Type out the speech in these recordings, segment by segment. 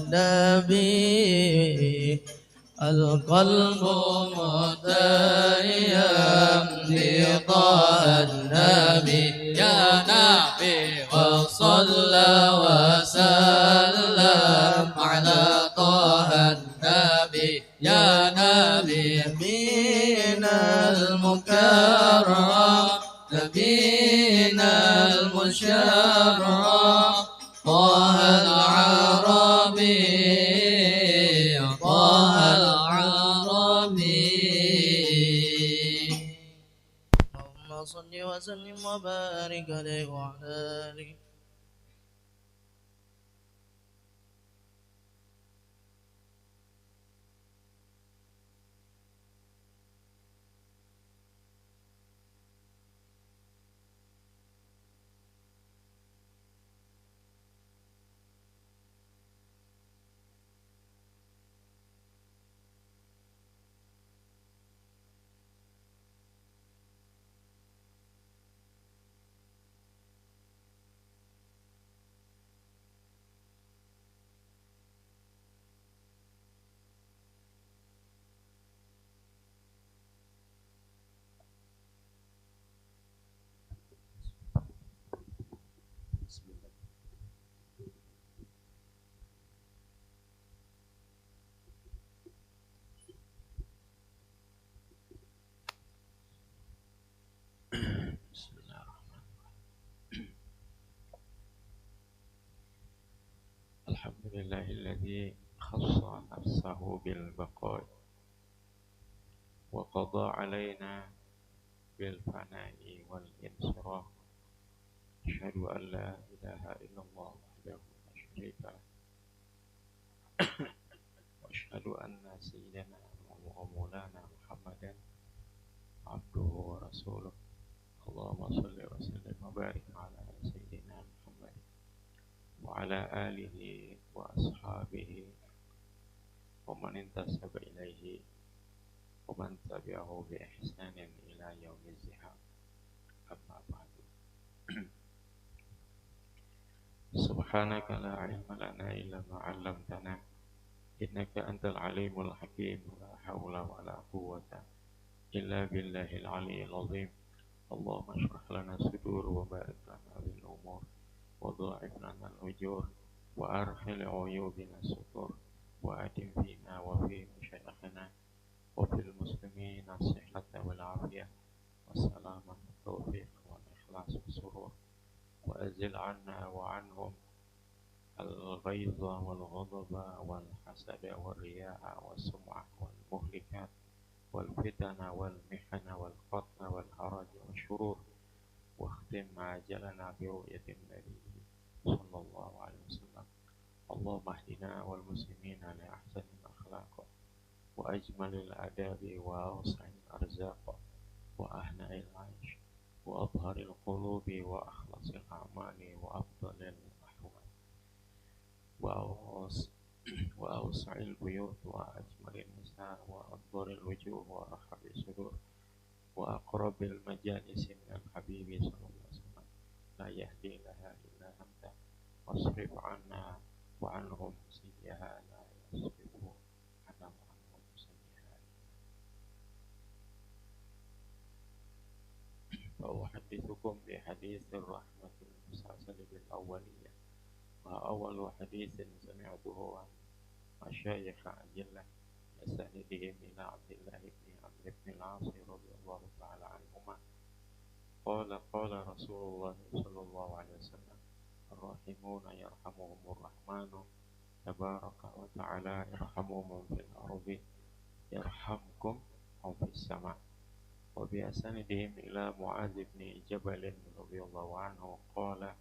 النبي القلب متيم بطاعة النبي يا نبي وصلى وسلم على طه النبي يا نبي من المكرم نبينا المشرف طه العربي طه العربي اللهم صل وسلم وبارك عليه وعلى آله. Alhamdulillahilladzi khassa nafsahu bil baqa'i wa qada alaina bil fana'i wal insirah. Asyhadu an la ilaha illallah wahdahu la syarika lah wa asyhadu anna sayyidana wa maulana Muhammadan abduhu wa rasuluh. Allahumma shalli wa sallim wa barik ala sayyidina Muhammad wa ala alihi wa ashabihi wa man intasaba ilaihi wa man tabi'ahu bi ihsanin ila yaumil zihab. Amma ba'du. Subhanaka la ilma lana illa ma 'allamtana innaka antal alimul hakim. La haula wa la quwwata illa billahil aliyyil azim. Allahumma shrah lana sudur wa barik lana bil umur wa dha'if lana al ujur wa arkhil uyubina sutur wa adim fina wa fi masyayikhina wa fil muslimina as-sihhata wal afiyah wassalamah wa taufiq wal ikhlas wa surur wa azil anna wa anhum al-ghayza wal ghadaba wal hasada wal riya'a was sum'ah wal muhlikat wal fitana wal mihana wal qatna wal haraj wal syurur wa khtim ajalana bi ru'yatin nabi sallallahu alaihi wasallam. Allahumma hdina wal muslimina li ahsanil akhlaq wa ajmalil adabi wa awsa'il arzaq wa ahna'il 'aish wa adharil qulubi wa akhlasil a'mali wa afdalil ahwal wa awsa'il buyut wa ajmalin nisa wa adharil wujuh wa rahabil sudur wa aqrabil majalisi minal habibi sallallahu alaihi wasallam. La yahdi laha illa anta wasrif anna wa anhum sayyi'aha la yasrifu anna wa anhum sayyi'aha. Fa uhaddithukum bi hadithir rahmatil musalsal bil awwaliyah wa awwalu hadithin sami'tuhu an masyayikh ajillah yasanidihim ila Abdullah ibn Amr ibn al-As radhiyallahu ta'ala anhuma qala Rasulullah sallallahu alaihi wasallam ar-rahimuna yarhamuhumur rahmanu tabaraka wa ta'ala irhamu man fil ardi yarhamkum man fis sama'. Wa bi asanidihim ila Mu'adz ibn Jabal radhiyallahu anhu qala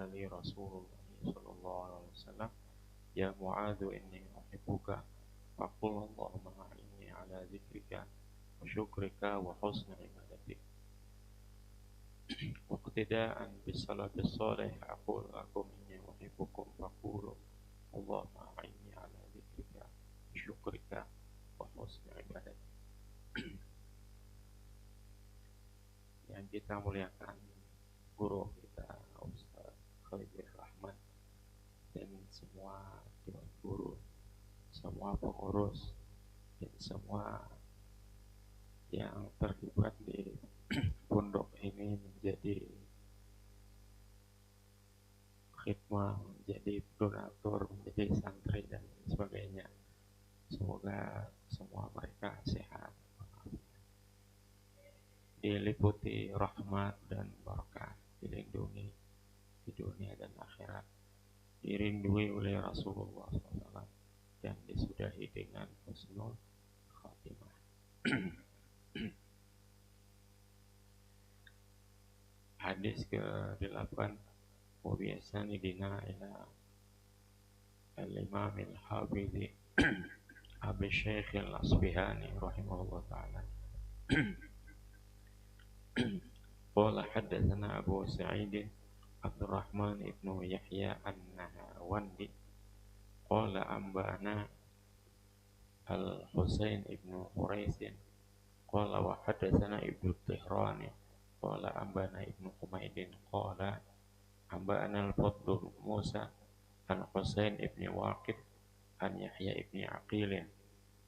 li Rasulullah sallallahu alaihi wasallam ya Mu'adz inni uhibbuka faqul Allahumma inni ala dzikrika wa syukrika wa husni ibadatik. Waqtida'an bis salafis salih aqul lakum inni uhibbukum faqulu Allahumma inni ala dzikrika wa syukrika wa husni ibadatik. Yang kita muliakan guru kita Ustaz Khalid Rahman dan semua semua pengurus dan semua yang terlibat di pondok ini menjadi khidmah, menjadi donatur, menjadi santri dan sebagainya. Semoga semua mereka sehat, diliputi rahmat dan barakah, dilindungi di dunia dan akhirat, dirindui oleh Rasulullah SAW, dan disudahi dengan husnul khatimah. Hadis ke-8, wa bi'asani dina ila al-imam al-hafidhi Abi Syekh al-Asbihani rahimahullah ta'ala. Qala haddatsana Abu Sa'id Abdurrahman ibnu Yahya an-Nahawandi qala ambana Al-Husain ibnu Quraish qala wa haddatsana Ibnu Tihrani qala ambana Ibnu Humaidin qala ambana Al-Fadl Musa Al-Husain ibni Waqid an Yahya ibni Aqilin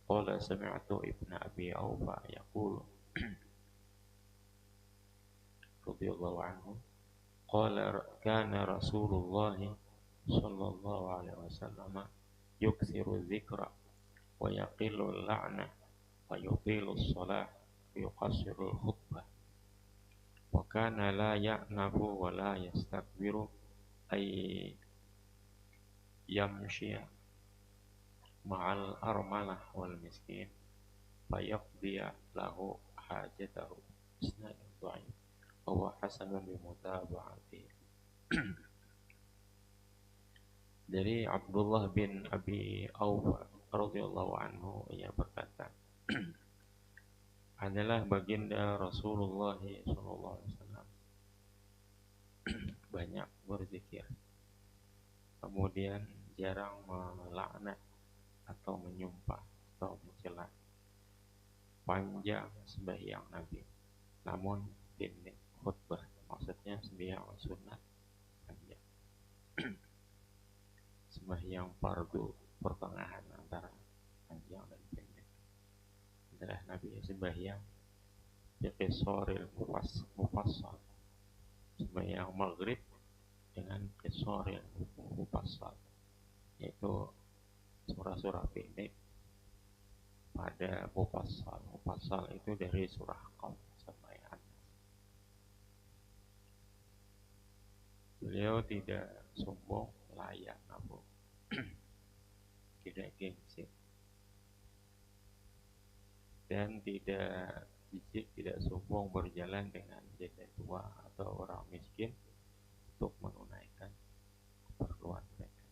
qala sami'tu Ibnu Abi Awfa yaqulu radhiyallahu anhu qala kana Rasulullah sallallahu alaihi wasallam yuksiru dzikra wa yaqillu al-la'na wa yutilu as-salah wa yuqassiru al-khutbah wa kana la ya'nabu wa la yastakbiru ay yamshi ma'al armalah wal miskin fayaqdiya lahu hajatahu. Isnadun dha'if wa huwa hasanun bi mutaba'ati. Dari Abdullah bin Abi Awfa radhiyallahu anhu, ia berkata, adalah baginda Rasulullah sallallahu alaihi wasallam banyak berzikir, kemudian jarang melaknat atau menyumpah atau mencela. Panjang sembahyang Nabi, namun pendek khutbah, maksudnya sembahyang sunat panjang. Sembahyang fardu pertengahan antara panjang dan pendek. Adalah Nabi sembahyang biqisoril mufassal, sembahyang maghrib dengan qisoril mufassal, yaitu surah-surah pendek pada mufassal. Mufassal itu dari surah Qaf sampai An-Nas. Beliau tidak sombong, layak nabung, tidak gengsi, dan tidak jijik, tidak sombong berjalan dengan janda tua atau orang miskin untuk menunaikan keperluan mereka.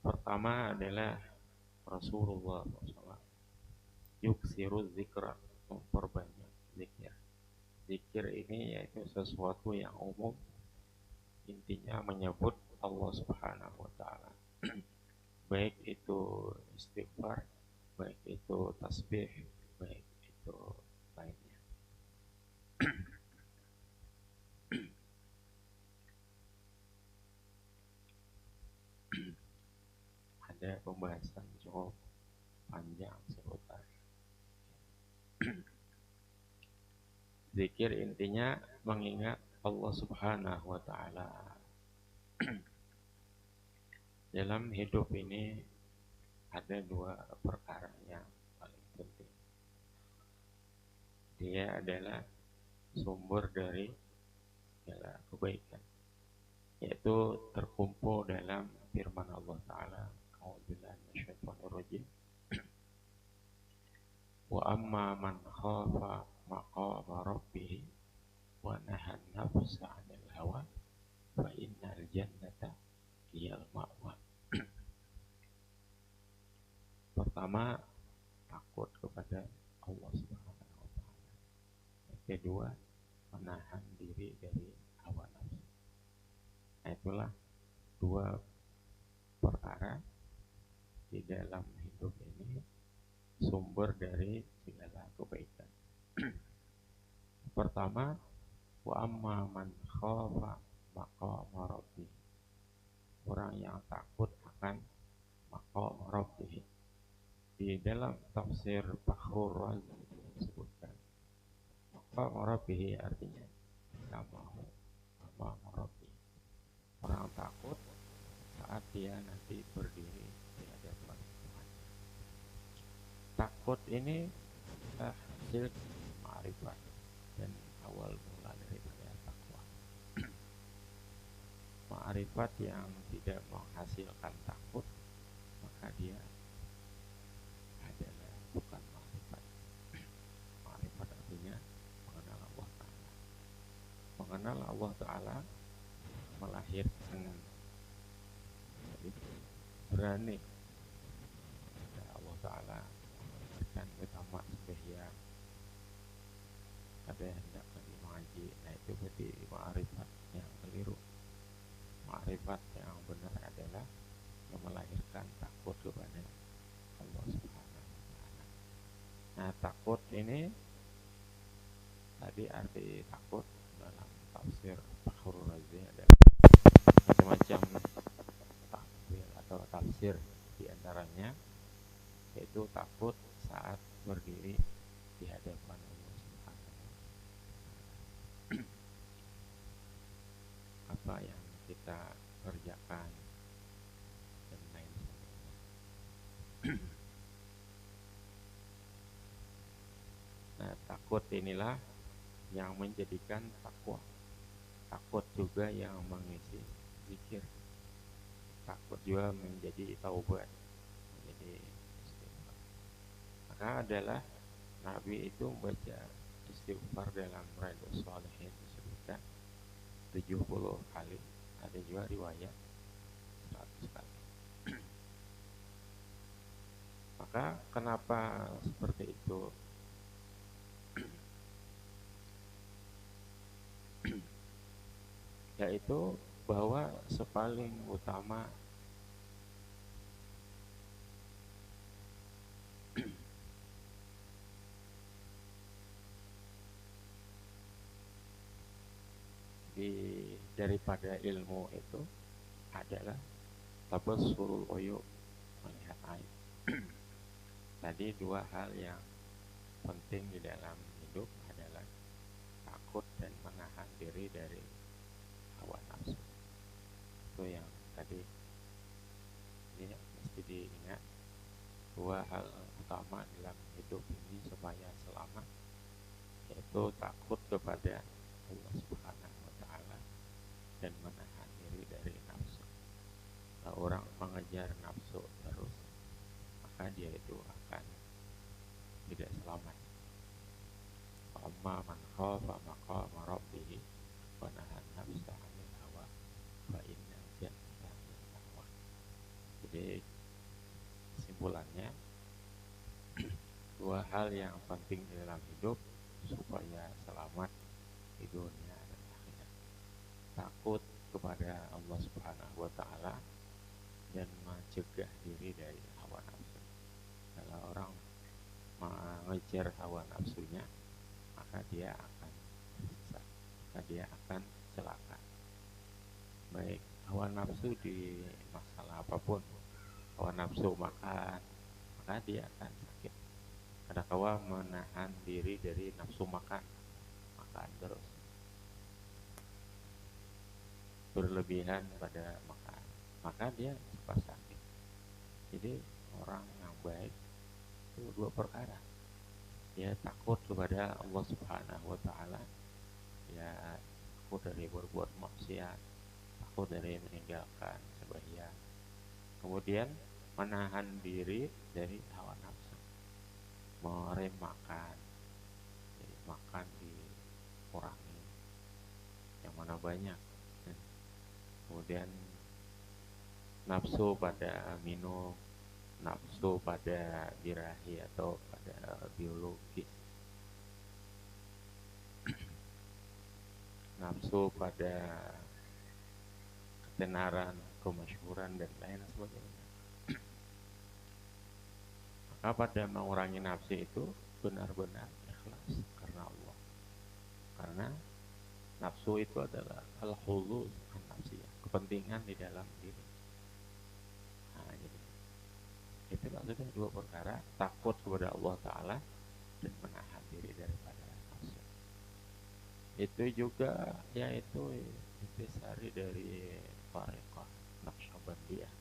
Pertama adalah Rasulullah SAW yuksiru zikra, memperbanyak zikir. Zikir ini yaitu sesuatu yang umum, intinya menyebut Allah Subhanahu wa Ta'ala, baik itu istighfar, baik itu tasbih, baik itu lainnya. Ada pembahasan cukup panjang seputar zikir, intinya mengingat Allah Subhanahu wa Ta'ala. Dalam hidup ini ada dua perkara yang paling penting. Dia adalah sumber dari segala kebaikan, yaitu terkumpul dalam firman Allah Ta'ala, a'udzubillahi minasyaitonirrajim, wa amma man khafa maqama rabbih wa nahan nafsa 'anil hawa fa innal jannata hiyal ma'wa. Pertama, takut kepada Allah Subhanahu wa Ta'ala. Yang kedua, menahan diri dari hawa nafsu. Nah, itulah dua perkara di dalam hidup ini sumber dari segala kebaikan. Pertama, wa amma man khafa maqama rabbih, orang yang takut akan maqam rabbih. Di dalam tafsir Fakhrur Razi disebutkan maqam rabbih artinya namahu maqam rabbih. Orang takut saat dia nanti berdiri di hadapan Tuhan. Takut ini hasil ma'rifat dan awal mula daripada takwa. Ma'rifat yang tidak menghasilkan takut, maka dia adalah bukan ma'rifat. Ma'rifat artinya mengenal Allah Ta'ala. Mengenal Allah Ta'ala melahirkan berani kepada Allah Ta'ala, melahirkan utama sembahyang, ada hendak lagi mengaji. Nah itu berarti ma'rifat yang keliru. Ma'rifat yang benar adalah yang melahirkan takut kepada Allah Subhanahu wa Ta'ala. Nah takut ini tadi arti takut dalam tafsir Fakhrur Razi adalah macam-macam takwil atau tafsir, di antaranya yaitu takut saat berdiri di hadapan Allah Subhanahu wa Ta'ala. Apa yang kita kerjakan dan lain sebagainya. Nah, takut inilah yang menjadikan takwa. Takut juga yang mengisi zikir. Takut juga menjadi taubat, menjadi istighfar. Maka adalah Nabi itu membaca istighfar dalam Riyadhus Shalihin disebutkan 70 kali. Ada juga riwayat 100 kali. Maka kenapa seperti itu? Yaitu bahwa sepaling utama daripada ilmu itu adalah tabassurul uyub, melihat aib. Tadi dua hal yang penting di dalam hidup adalah takut dan menahan diri dari hawa nafsu. Itu yang tadi ini mesti diingat, dua hal utama dalam hidup ini supaya selamat, yaitu takut kepada Allah Subhanahu wa Ta'ala dan menahan diri dari nafsu. Kalau orang mengejar nafsu terus, maka dia itu akan tidak selamat. Amma man khafa maqama rabbih wa nahan nafsa 'anil hawa fa innal jannata hiyal ma'wa. Jadi kesimpulannya, dua hal yang penting dalam hidup supaya selamat di dunia dan akhirat: takut kepada Allah Subhanahu wa Ta'ala dan mencegah diri dari hawa nafsu. Kalau orang mengejar hawa nafsunya, maka dia akan tersesat, maka dia akan celaka. Baik hawa nafsu di masalah apapun, hawa nafsu makan, maka dia akan sakit. Kadangkala menahan diri dari nafsu makan terus, berlebihan pada makan, maka dia cepat sakit. Jadi orang yang baik itu dua perkara: dia takut kepada Allah Subhanahu wa Ta'ala, dia takut dari berbuat maksiat, takut dari meninggalkan sembahyang, kemudian menahan diri dari hawa nafsu, merem makan, jadi makan dikurangi yang mana banyak, kemudian nafsu pada minum, nafsu pada birahi atau pada biologis, nafsu pada ketenaran, kemasyhuran dan lain sebagainya. Maka pada mengurangi nafsu itu benar-benar ikhlas karena Allah, karena nafsu itu adalah al-hulul an-nafsiyah, kepentingan di dalam diri. Nah, jadi maksudnya dua perkara, takut kepada Allah Ta'ala dan menahan diri daripada nafsu. Itu juga yaitu intisari dari Tariqah Naqsyabandiyah.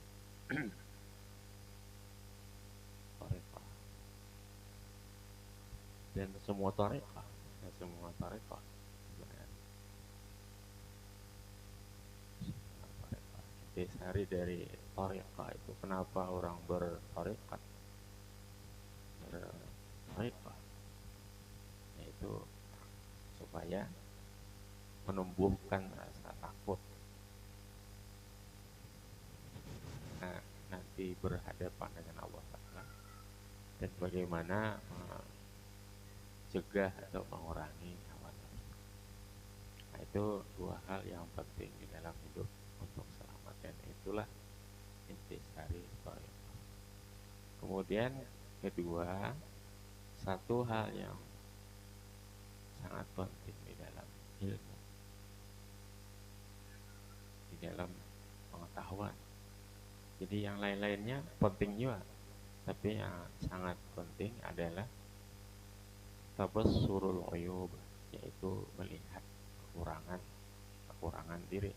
Tariqah dan semua tariqah, semua tariqah sebenarnya. Intisari dari tariqah itu kenapa orang bertariqat, bertariqah, yaitu supaya menumbuhkan rasa takut. Nah, nanti berhadapan dengan Allah Ta'ala dan bagaimana mencegah atau mengurangi hawa nafsu. Nah, itu dua hal yang penting di dalam hidup untuk selamat, dan itulah intisari tariqah. Kemudian kedua, satu hal yang sangat penting di dalam ilmu, di dalam pengetahuan. Jadi yang lain-lainnya penting juga, tapi yang sangat penting adalah tabassurul uyub, yaitu melihat kekurangan diri.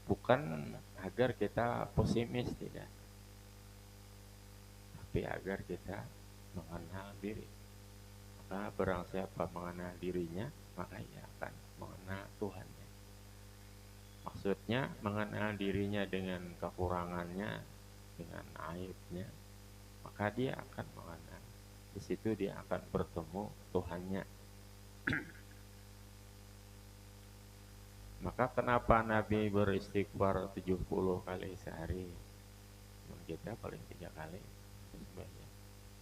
Bukan agar kita pesimis, tidak, tapi agar kita mengenal diri. Maka barang siapa mengenal dirinya, maka ia akan mengenal Tuhannya. Maksudnya mengenal dirinya dengan kekurangannya, dengan aibnya, maka dia akan mengenal. Di situ dia akan bertemu Tuhannya. Maka kenapa Nabi beristighfar 70 kali sehari? Kita paling 3 kali.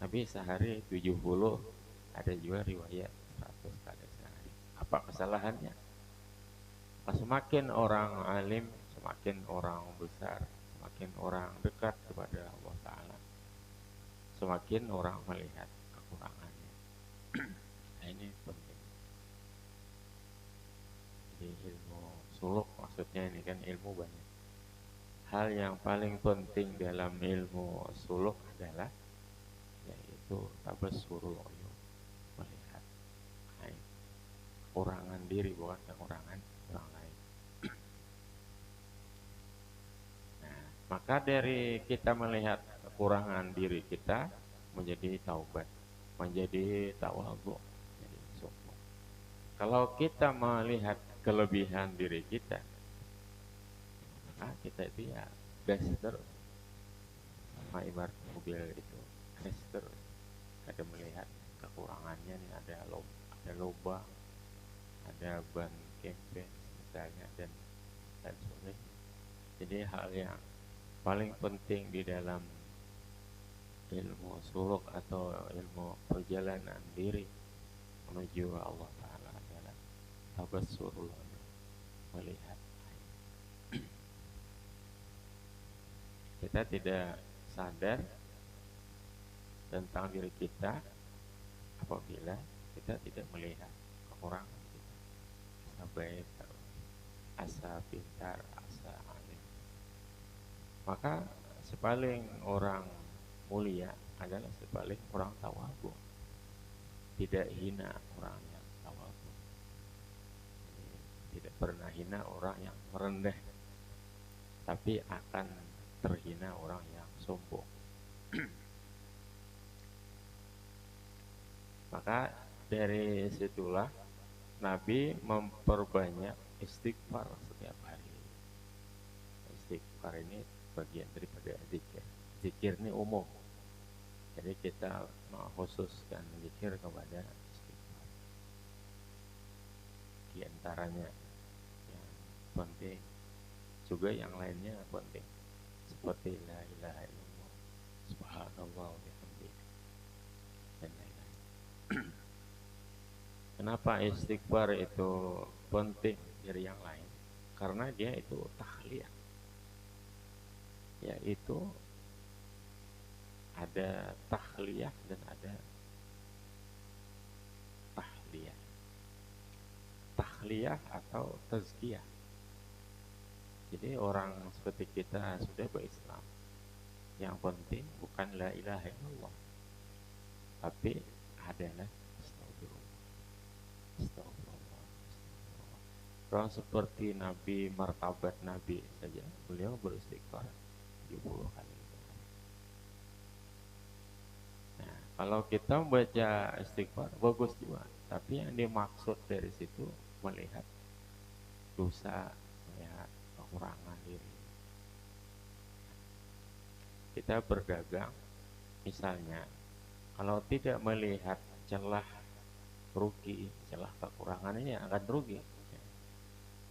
Nabi sehari 70, ada juga riwayat 100 kali sehari. Apa kesalahannya? Semakin orang alim, semakin orang besar, semakin orang dekat kepada Allah Ta'ala, semakin orang melihat kekurangannya. Nah, ini penting. Di ilmu suluk maksudnya ini kan ilmu banyak. Hal yang paling penting dalam ilmu suluk adalah yaitu tabassurul uyub, melihat aib, kekurangan diri, bukan kekurangan orang lain. Nah, maka dari kita melihat kekurangan diri kita menjadi taubat, menjadi tawadhu, jadi syukur. Kalau kita melihat kelebihan diri kita, maka kita itu ya gas terus. Sama ibarat mobil itu, gas terus. Ada melihat kekurangannya nih, ada lubang, ada ban kempes misalnya, dan sebagainya. Jadi hal yang paling penting di dalam ilmu suluk atau ilmu perjalanan diri menuju Allah Ta'ala adalah tabassurul uyub, melihat aib. Kita tidak sadar tentang diri kita apabila kita tidak melihat kekurangan kita. Asa baik terus, asa pintar, asa alim. Maka sepaling orang mulia adalah sepaling orang tawadhu. Tidak hina orang yang tawadhu. Tidak pernah hina orang yang merendah, tapi akan terhina orang yang sombong. Maka dari situlah Nabi memperbanyak istighfar setiap hari. Istighfar ini bagian daripada zikir. Zikir ini umum, jadi kita mengkhususkan zikir kepada istighfar. Di antaranya yang penting, juga yang lainnya penting, seperti la ilaha illallah, subhanallah wa bihamdihi, dan lain-lain. Kenapa istighfar itu penting dari yang lain? Karena dia itu tahliyah, yaitu ada tahliyah dan ada tahliyah. Tahliyah atau tazkiyah. Jadi orang seperti kita sudah berislam, yang penting bukan la ilaha illallah, tapi adalah astagfirullah, astagfirullah, astagfirullah. Orang seperti Nabi, martabat Nabi saja, beliau beristighfar 70 kali. Nah, kalau kita membaca istighfar bagus juga, tapi yang dimaksud dari situ melihat dosa, melihat kekurangan diri. Kita berdagang, misalnya, kalau tidak melihat celah rugi, celah kekurangan ini akan rugi.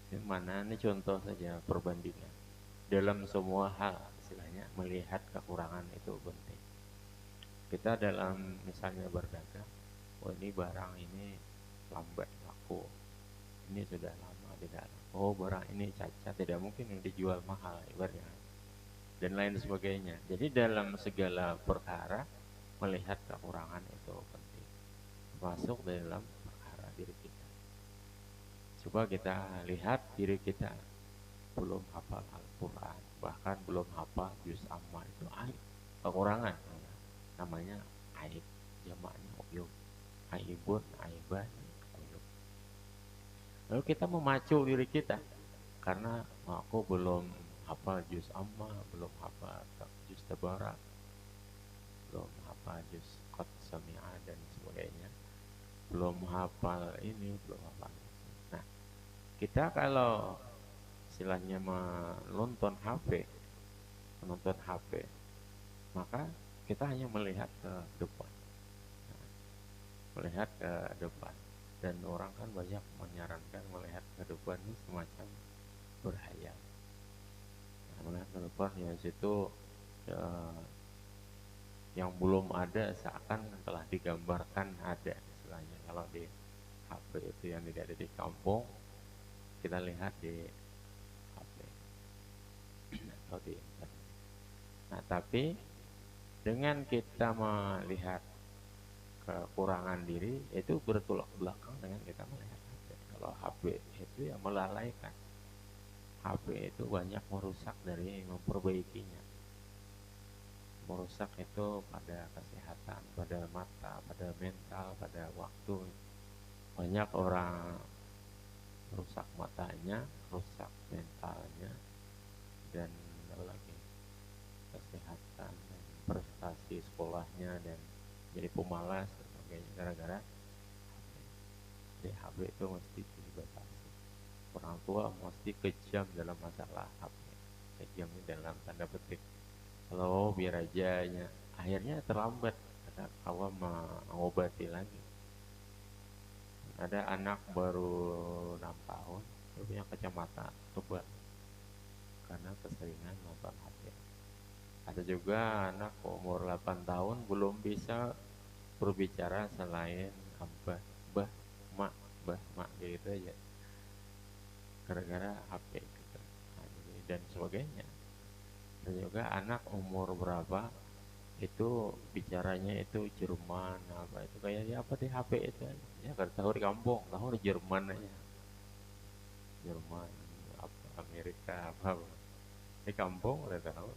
Ini mana ini contoh saja perbandingan. Dalam semua hal, istilahnya melihat kekurangan itu penting. Kita dalam misalnya berdagang, oh ini barang ini lambat laku, ini sudah lama tidak laku, oh barang ini cacat, tidak mungkin dijual mahal ibaratnya, dan lain sebagainya. Jadi dalam segala perkara melihat kekurangan itu penting, masuk dalam perkara diri kita. Coba kita lihat diri kita belum hafal Al-Quran, bahkan belum hafal juz amma, itu aib, kekurangan, namanya aib, jamaknya uyub, aibun, aiban, uyub. Lalu kita memacu diri kita karena aku belum hafal juz amma, belum hafal juz tabarak, belum hafal juz qad sami'a dan sebagainya, belum hafal ini, belum hafal itu. Nah, kita kalau istilahnya menonton HP, maka kita hanya melihat ke depan, melihat ke depan. Dan orang kan banyak menyarankan melihat ke depan ini semacam berhayal. Nah, melihat ke depan ya situ ya, yang belum ada seakan telah digambarkan ada, istilahnya. Kalau di HP itu yang tidak ada di kampung, kita lihat di HP atau di internet. Nah, tapi dengan kita melihat kekurangan diri, itu bertolak belakang dengan kita melihat HP. Kalau HP itu ya melalaikan, HP itu banyak merusak dari memperbaikinya. Merusak itu pada kesehatan, pada mata, pada mental, pada waktu. Banyak orang rusak matanya, rusak mentalnya, dan lagi kesehatan dan prestasi sekolahnya, dan jadi pemalas dan sebagainya gara-gara HP. Jadi HP itu mesti dibatasi. Orang tua mesti kejam dalam masalah HP. Kejam ini dalam tanda petik. Kalau biar aja ya, akhirnya terlambat, ada awam mengobati lagi. Ada anak baru 6 tahun punya kacamata tebal karena keseringan nonton HP. Ada juga anak umur 8 tahun belum bisa berbicara selain abah, bah, mak gitu aja, gara-gara HP gitu. Nah, dan sebagainya. Ada juga anak umur berapa itu bicaranya itu Jerman apa itu kayak ya apa di HP itu aja. Ya kan tahu di kampung, tahu di Jerman aja. Jerman, apa Amerika apa, di kampung udah tahu.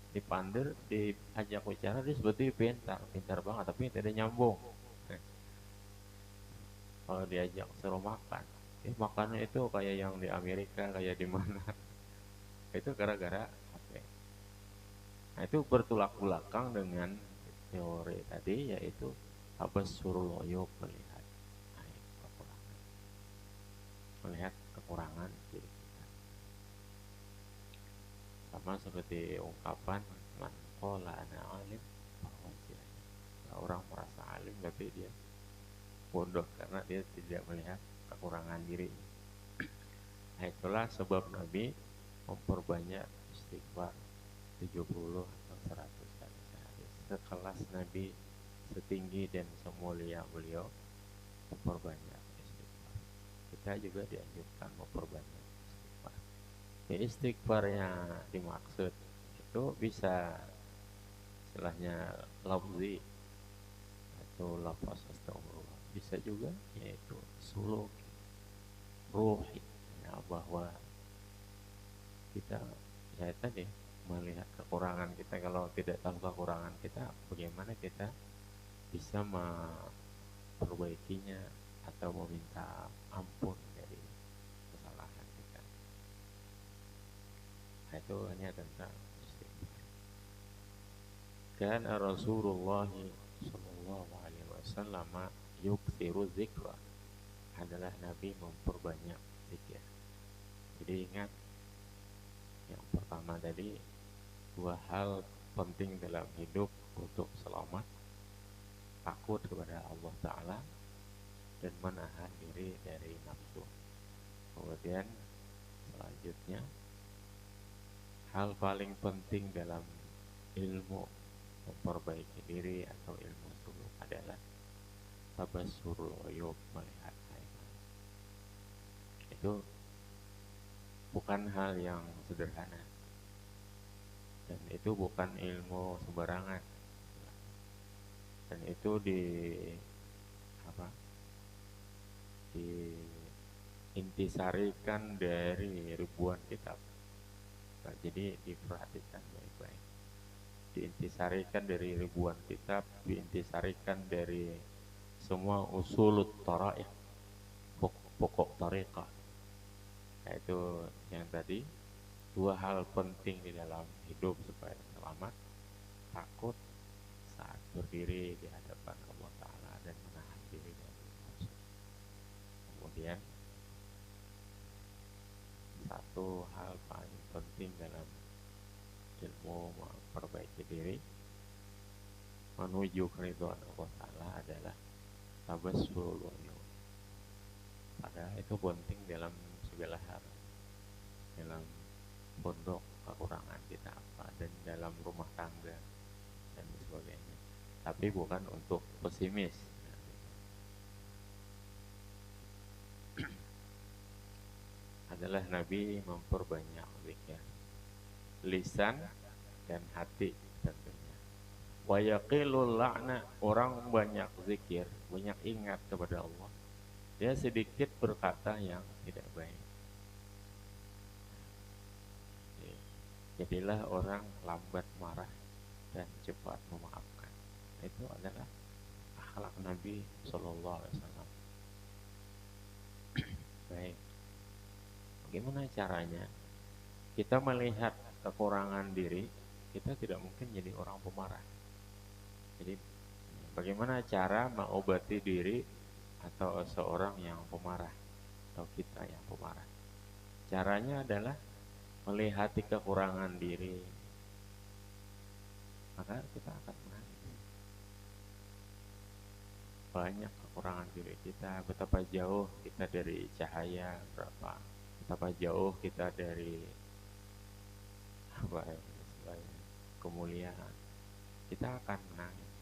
Di Pandir diajak bicara dia seperti pintar banget tapi tidak nyambung. Kalau diajak suruh makan, makannya itu kayak yang di Amerika, kayak di mana. Itu gara-gara HP. Nah, itu bertolak belakang dengan teori tadi, yaitu suruh loyo melihat aib, kekurangan, melihat kekurangan diri kita. Sama seperti ungkapan man qala ana alim bahwa orang merasa alim tapi dia bodoh karena dia tidak melihat kekurangan diri. Nah, itulah sebab Nabi memperbanyak istighfar 70 atau 100 kali sehari. Sekelas Nabi, setinggi dan semulia beliau, memperbanyak istighfar. Kita juga dianjurkan memperbanyak istighfar. Ya, istighfar yang dimaksud itu bisa istilahnya lafzi atau lafaz astagfirullah. Bisa juga yaitu suluk ruhi, ya, bahwa kita ya tadi melihat kekurangan kita. Kalau tidak tahu kekurangan kita, bagaimana kita bisa memperbaikinya atau meminta ampun dari kesalahan kita. Nah, itu hanya tentang istighfar. Kan Rasulullah sallallahu alaihi wasallam yukthiru dzikra, adalah Nabi memperbanyak zikir. Jadi ingat yang pertama tadi, dua hal penting dalam hidup untuk selamat: takut kepada Allah Ta'ala dan menahan diri dari nafsu. Kemudian selanjutnya, hal paling penting dalam ilmu memperbaiki diri atau ilmu suluk adalah tabassurul uyub, melihat aib. Itu bukan hal yang sederhana, dan itu bukan ilmu sembarangan, dan itu diintisarikan dari ribuan kitab. Nah, jadi diperhatikan baik-baik. Diintisarikan dari ribuan kitab, diintisarikan dari semua usulut tara'iq, pokok tariqah. Yaitu yang tadi, dua hal penting di dalam hidup supaya selamat: takut saat berdiri di hadapan Allah Ta'ala dan menahan diri dari nafsu. Kemudian satu hal paling penting dalam ilmu memperbaiki diri menuju keridhaan Allah Ta'ala adalah tabassul uyub. Padahal itu penting dalam segala hal, dalam pondok kekurangan kita apa, dan dalam rumah tangga dan sebagainya. Tapi bukan untuk pesimis. Adalah Nabi memperbanyak zikir, lisan dan hati tentunya. Wa yaqilul la'na, orang banyak zikir, banyak ingat kepada Allah, dia sedikit berkata yang tidak baik. Jadilah orang lambat marah dan cepat memaafkan. Itu adalah akhlak Nabi Sallallahu Alaihi Wasallam. Baik, bagaimana caranya kita melihat kekurangan diri? Kita tidak mungkin jadi orang pemarah. Jadi bagaimana cara mengobati diri atau seorang yang pemarah, atau kita yang pemarah? Caranya adalah melihati kekurangan diri, maka kita akan menangis. Banyak kekurangan diri kita, betapa jauh kita dari cahaya, betapa jauh kita dari kemuliaan, kita akan menangis.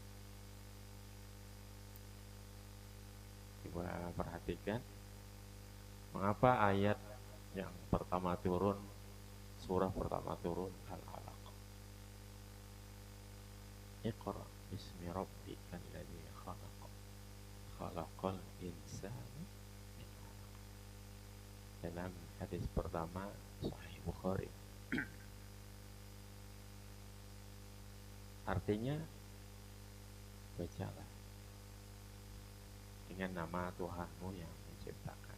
Coba perhatikan mengapa ayat yang pertama turun, surah pertama turun, Al-Alaq. Iqra bismi rabbikal ladzi khalaq, khalaqal insana min 'alaq. Dalam hadis pertama Sahih Bukhari. Artinya, bacalah dengan nama Tuhanmu yang menciptakan.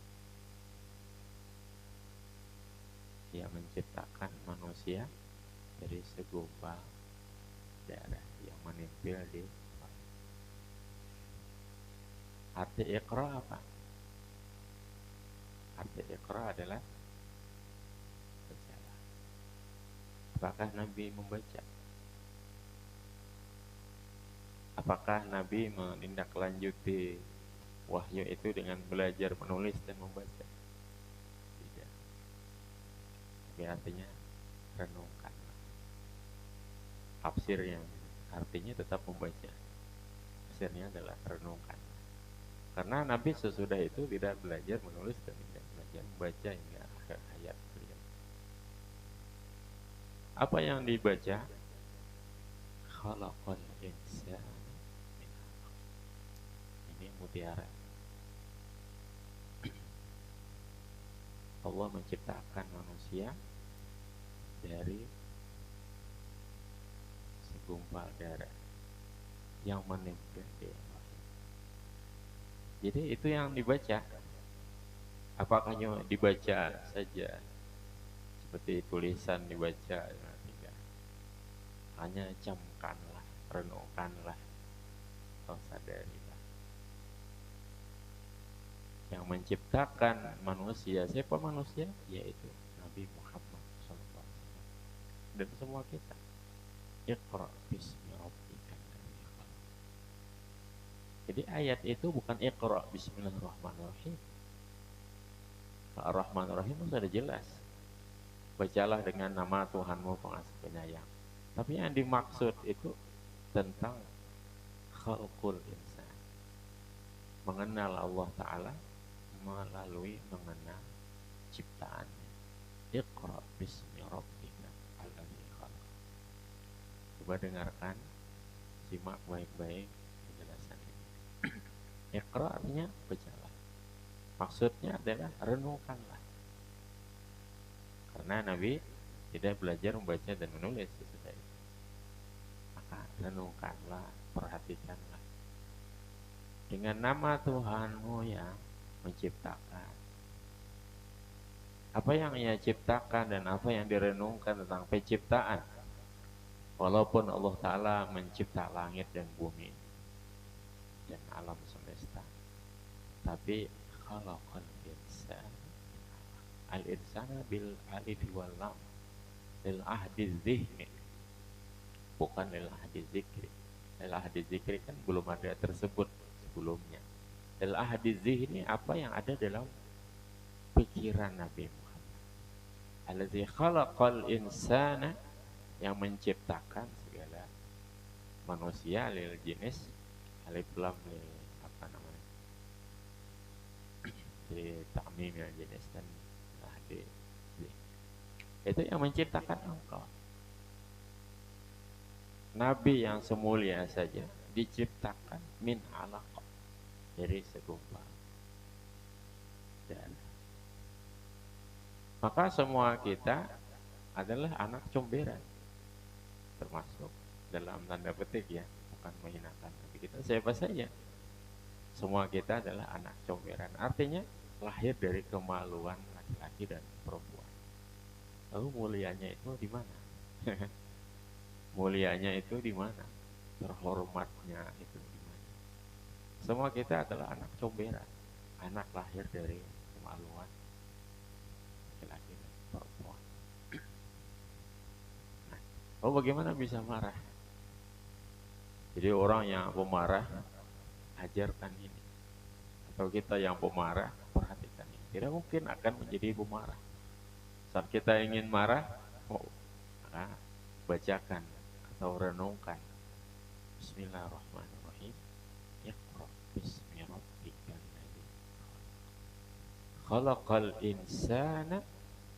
Dia menciptakan manusia dari segumpal darah yang menempel di tubuh. Arti Iqra apa? Arti Iqra adalah bacalah. Apakah Nabi membaca? Apakah Nabi menindaklanjuti wahyu itu dengan belajar menulis dan membaca? Tidak. Tapi artinya renungkan. Tafsirnya artinya tetap membaca. Tafsirnya adalah renungkan. Karena Nabi sesudah itu tidak belajar menulis dan tidak belajar membaca hingga akhir hayat beliau. Apa yang dibaca? Khalaqal insana min 'alaq. Ini mutiara. Allah menciptakan manusia dari segumpal darah yang menempel di rahim. Jadi itu yang dibaca. Apakah cuma dibaca saja seperti tulisan dibaca? Tidak. Hanya camkanlah, renungkanlah, atau sadarilah. Yang menciptakan manusia, siapa manusia? Yaitu Nabi Muhammad SAW dan semua kita. Iqra bismi rabbika alladzi khalaq. Jadi ayat itu bukan Iqra bismillahirrahmanirrahim. Ar-Rahmanir-Rahim sudah jelas. Bacalah dengan nama Tuhanmu pengasih penyayang. Tapi yang dimaksud itu tentang khalqul insan. Mengenal Allah Ta'ala melalui mengenal ciptaannya. Iqra bismi rabbika alladzi khalaq. Coba dengarkan, simak baik-baik penjelasan ini. Iqra artinya bacalah. Maksudnya adalah renungkanlah. Karena Nabi tidak belajar membaca dan menulis sesudah itu. Maka renungkanlah, perhatikanlah. Dengan nama Tuhanmu yang menciptakan. Apa yang ia ciptakan dan apa yang direnungkan tentang penciptaan. Walaupun Allah Ta'ala mencipta langit dan bumi dan alam semesta, tapi khalaqal insan, al-insana bil alif wal lam, lil ahdi dzihni, bukan lil ahdi zikri. Lil ahdi zikri kan belum ada tersebut sebelumnya. Lil ahdi dzihni apa yang ada dalam pikiran Nabi Muhammad. Allazi khalaqal insana, yang menciptakan segala manusia, lil jenis alif lam lil apa namanya, di ta'mim ya jenis dan ahdi. Itu yang menciptakan engkau. Nabi yang semulia saja diciptakan min alaqah, dari segumpal darah. Maka semua kita adalah anak comberan, termasuk dalam tanda petik ya, bukan menghinakan. Tapi kita siapa saja, semua kita adalah anak comberan. Artinya lahir dari kemaluan laki-laki dan perempuan. Lalu mulianya itu di mana? Mulianya itu di mana? Terhormatnya itu di mana? Semua kita adalah anak comberan, anak lahir dari kemaluan laki-laki dan perempuan. Nah, oh bagaimana bisa marah? Jadi orang yang pemarah, ajarkan ini. Atau kita yang pemarah, perhatikan ini. Tidak mungkin akan menjadi pemarah. Saat kita ingin marah, maka bacakan atau renungkan Bismillahirrahmanirrahim. Iqra bismi rabbika alladzi khalaqal insana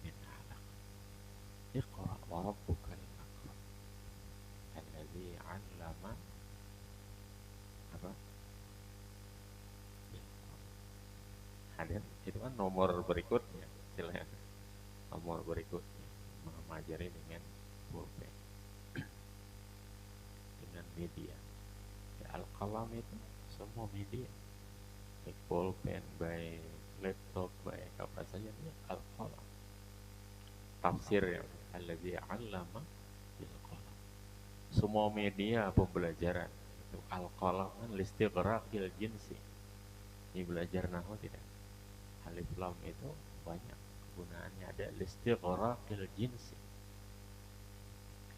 min 'alaq. Iqra wa rabbukal akram alladzi 'allama apa? Hadir itu kan nomor berikutnya, silakan. Nomor berikutnya mengajari dengan pulpen, dengan media. Ya, al-qalam itu semua media, baik pulpen, baik laptop, baik apa saja, ya al-qalam. Tafsir ya, alladzi 'allama bil qalam. Semua media pembelajaran itu al-qalam kan listighraqil jinsi. Ini belajar nahwu tidak? Alif lam itu banyak gunaannya, ada listighraqil jinsi.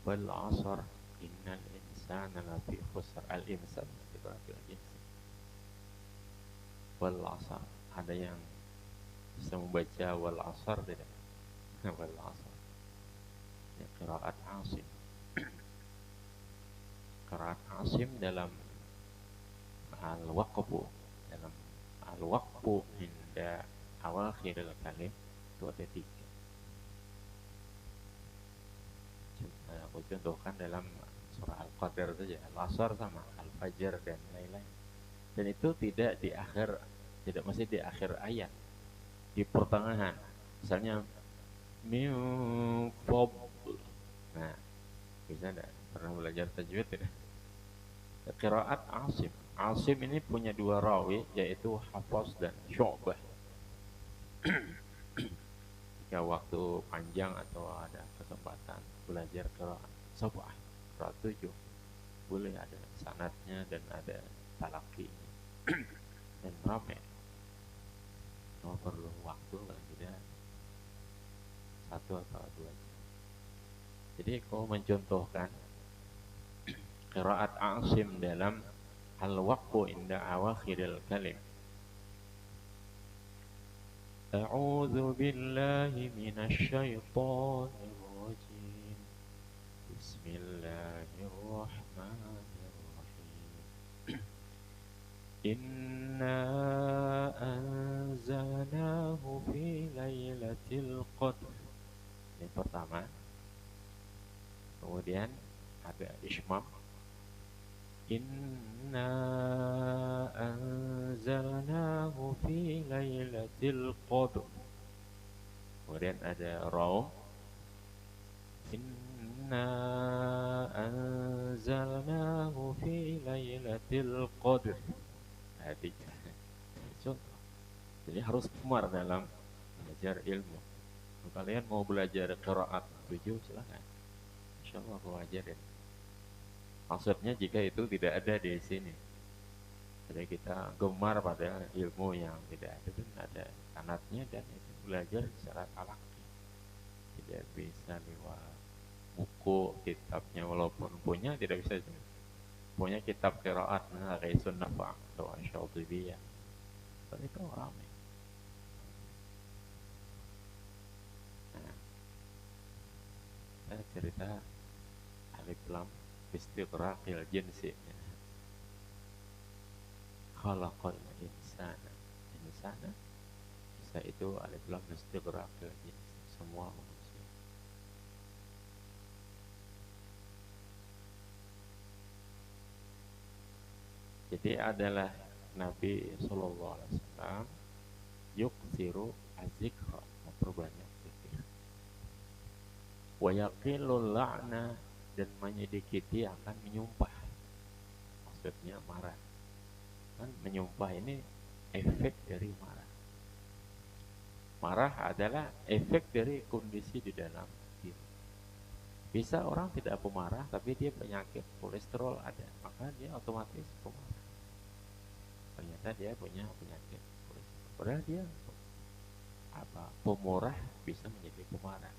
Wal 'asr innal insana lafi khusr. Al insan listighraqil jinsi. Wal 'asr, ada yang bisa membaca wal 'asr tidak? Wal 'asr ini qiraat Asim. Qiraat Asim dalam al-waqfu, dalam al-waqfu inda awakhiril kalim itu ada 3. Aku contohkan dalam surah Al-Qadar saja, Al-Asr sama Al-Fajr dan lain-lain. Dan itu tidak di akhir, tidak masih di akhir ayat, di pertengahan. Misalnya min fadl, Nah, bisa enggak? Pernah belajar tajwid tidak? Qiraat Asim. Asim ini punya dua rawi, yaitu Hafs dan Syu'bah. Jika waktu panjang atau ada kesempatan belajar qiraat sab'ah, qiraat 7, boleh ada sanadnya dan ada talaqinya. Dan ramai. Cuma perlu waktu paling tidak 1 atau 2 jam. Jadi kalau mencontohkan qiraat Asim dalam al-waqfu inda awakhiril kalim. A'udzu billahi minasy syaithanir rajim. Bismillahirrahmanirrahim. Inna anzalnahu fi lailatul qadr. Yang pertama. Kemudian ada ismam. Inna anzalnahu fi lailatul qadr. Kemudian ada raum. Inna anzalnahu fi lailatul qadr. Nah, 3. Contoh. Jadi harus gemar dalam belajar ilmu. Kalau kalian mau belajar qiraat 7, silakan. Insyaallah aku ajarin. Maksudnya jika itu tidak ada di sini. Jadi kita gemar pada ilmu yang tidak ada dan ada sanadnya, dan itu belajar secara talaki. Tidak bisa lewat buku, kitabnya, walaupun punya tidak bisa. Punya kitab qiraat, Ghaisun Nafa' atau Asy-Syatibiyah. Tapi itu ramai. Nah, saya cerita alif lam istighraqil jinsi. Khalaqal insana. Insana bisa itu alif lam istighraqil jinsi, semua manusia. Jadi adalah Nabi sallallahu alaihi wasallam yukthiru az-zikra, memperbanyak zikir. Wa yaqillul la'na, dan menyedikiti akan menyumpah. Maksudnya marah. Kan menyumpah ini efek dari marah. Marah adalah efek dari kondisi di dalam diri. Bisa orang tidak pemarah tapi dia penyakit kolesterol ada, maka dia otomatis pemarah. Ternyata dia punya penyakit kolesterol. Padahal dia pemurah bisa menjadi pemarah.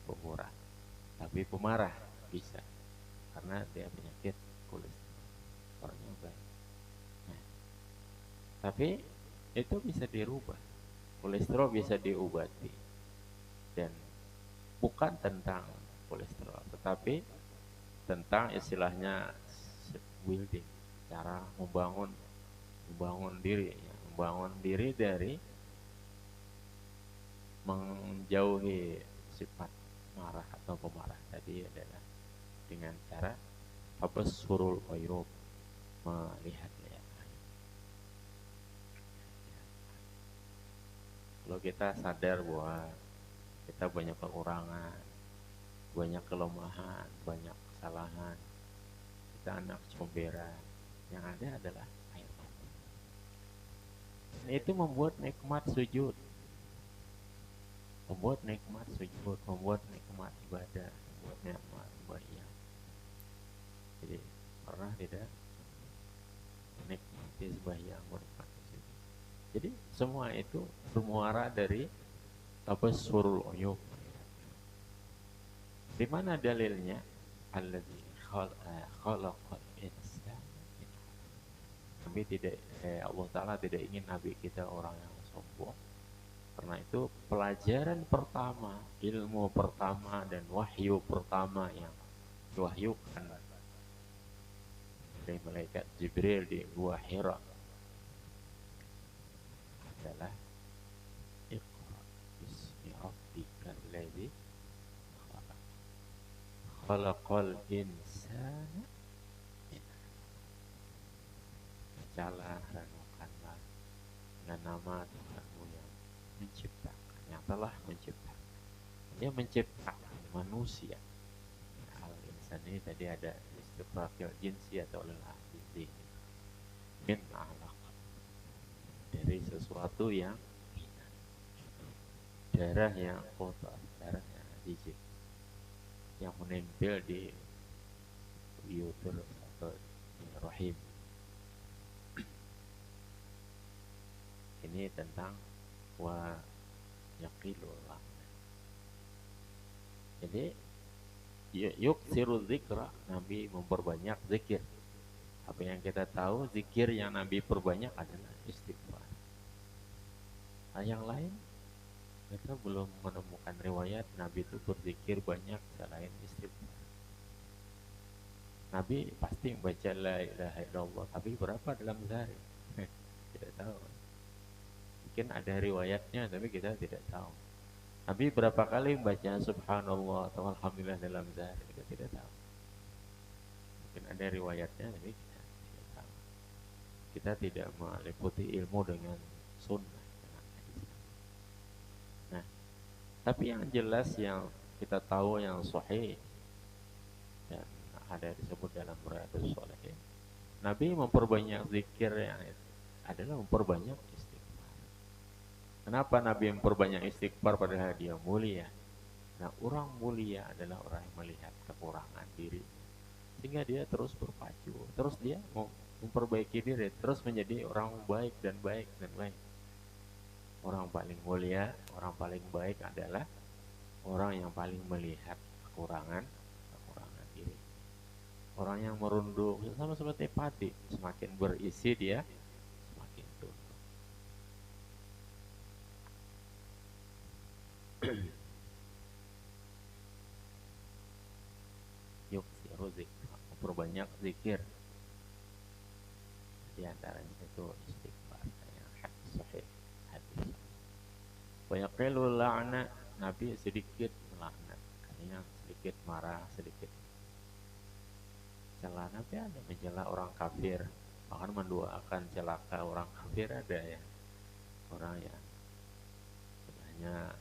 Pemurah tapi pemarah bisa karena dia penyakit kolesterol. Orangnya baik. Nah, tapi itu bisa dirubah. Kolesterol bisa diobati, dan bukan tentang kolesterol, tetapi tentang istilahnya building, cara membangun diri, ya. Membangun diri dari menjauhi sifat marah atau pemarah tadi adalah dengan cara tabassurul uyub, melihat-lihat. Kalau kita sadar bahwa kita banyak kekurangan, banyak kelemahan, banyak kesalahan, kita anak comberan, yang ada adalah air mata. Itu membuat nikmat sujud, membuat nikmat ibadah, membuat nikmat sembahyang. Jadi pernah tidak menikmati sembahyang, menikmati sujud. Jadi semua itu bermuara dari tabassurul uyub. Di mana dalilnya? Alladzi khalaqal insana. Nabi tidak, Allah Ta'ala tidak ingin Nabi kita orang yang sombong. Karena itu pelajaran pertama, ilmu pertama, dan wahyu pertama yang diwahyukan dari malaikat Jibril di Gua Hira adalah Iqra bismi rabbikal ladzi khalaq. Khalaqal insana min 'alaq. Bacalah, renungkanlah dengan nama Tuhanmu yang menciptakan, yang telah menciptakan. Dia menciptakan manusia. Al-insan ini tadi ada istiqraqil jinsi atau lelah jinsi min alaq, dari sesuatu yang darah yang kotor, darah yang jijik yang menempel di uterus atau di rahim. Ini tentang wa yaqilullah. Jadi yuk siru zikra, Nabi memperbanyak zikir. Apa yang kita tahu, zikir yang Nabi perbanyak adalah istighfar. Nah, yang lain kita belum menemukan riwayat Nabi itu berzikir banyak selain istighfar. Nabi pasti membaca la ilaha illallah, tapi berapa dalam sehari? Tidak tahu. Mungkin ada riwayatnya, tapi kita tidak tahu. Nabi berapa kali membaca subhanallah atau alhamdulillah dalam sehari? Kita tidak tahu. Mungkin ada riwayatnya, tapi kita tidak tahu. Kita tidak meliputi ilmu dengan sunnah. Nah, tapi yang jelas yang kita tahu yang sahih dan ada disebut dalam Riyadhus Shalihin, Nabi memperbanyak zikir yang adalah memperbanyak istighfar. Kenapa Nabi memperbanyak istighfar padahal dia mulia? Nah, orang mulia adalah orang yang melihat kekurangan diri, sehingga dia terus berpacu, terus dia mau memperbaiki diri, terus menjadi orang baik dan baik dan baik. Orang paling mulia, orang paling baik adalah orang yang paling melihat kekurangan diri. Orang yang merunduk, sama seperti padi, semakin berisi dia semakin tunduk. Yuk siru zikr, memperbanyak zikir. Di antaranya itu istighfar yang hadis sahih, hadis. Wa yaqilul la'na, Nabi sedikit melaknat, artinya sedikit marah, sedikit celah. Nabi ada mencela orang kafir, bahkan mendoakan celaka orang kafir ada ya. Orang yang sebenarnya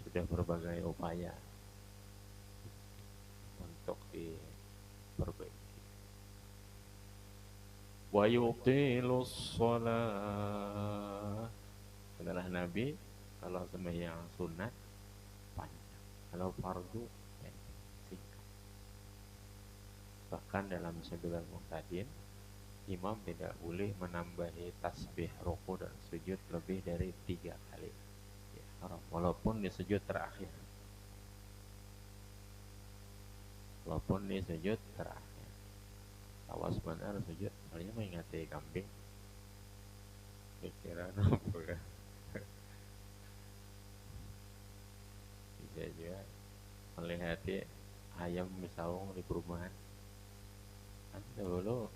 sudah berbagai upaya untuk diperbaiki. Wa yuqilus shalah, adalah Nabi kalau sembahyang sunat panjang, kalau fardu singkat. Bahkan dalam Sabilul Muqtadin, imam tidak boleh menambahi tasbih ruku dan sujud lebih dari 3 kali ya, walaupun di sujud terakhir. Walaupun di sujud terakhir. Awas benar sujud, kalian mengingati kambing. Pikiran apa ya? Bisa juga melihat ayam misaung di perumahan. Kan dulu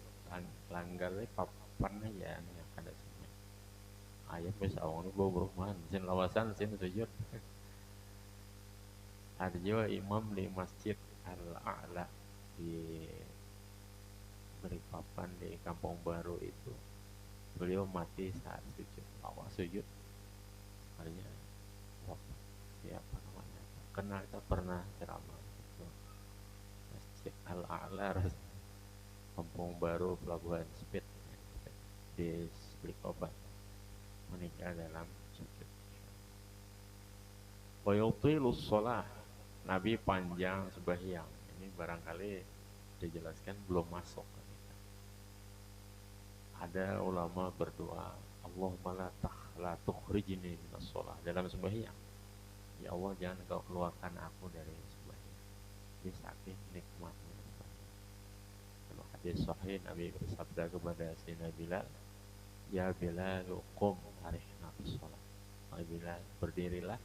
langgar papan aja yang ada sini. Ayam misaung di perumahan, sin lawasan, sin sujud. Ada juga imam di Masjid Al-A'la di Balikpapan di Kampung Baru itu. Beliau mati saat sujud, awal sujud. Makanya siapa namanya? Kenal, kita pernah ceramah itu. Masjid Al-A'la, Kampung Baru, Pelabuhan Speed di Balikpapan, meninggal dalam sujud. Wa yutilus shalah, Nabi panjang sembahyang. Ini barangkali dijelaskan belum masuk. Ada ulama berdoa, Allahumma la tukhrijni minas shalah, dalam sembahyang. Ya Allah, jangan kau keluarkan aku dari sembahyang. Ini saking nikmatnya sembahyang. Dalam hadis sahih, Nabi bersabda kepada Sayyidina Bilal, ya Bilal, qum arihna bis shalah. Wahai Bilal, berdirilah,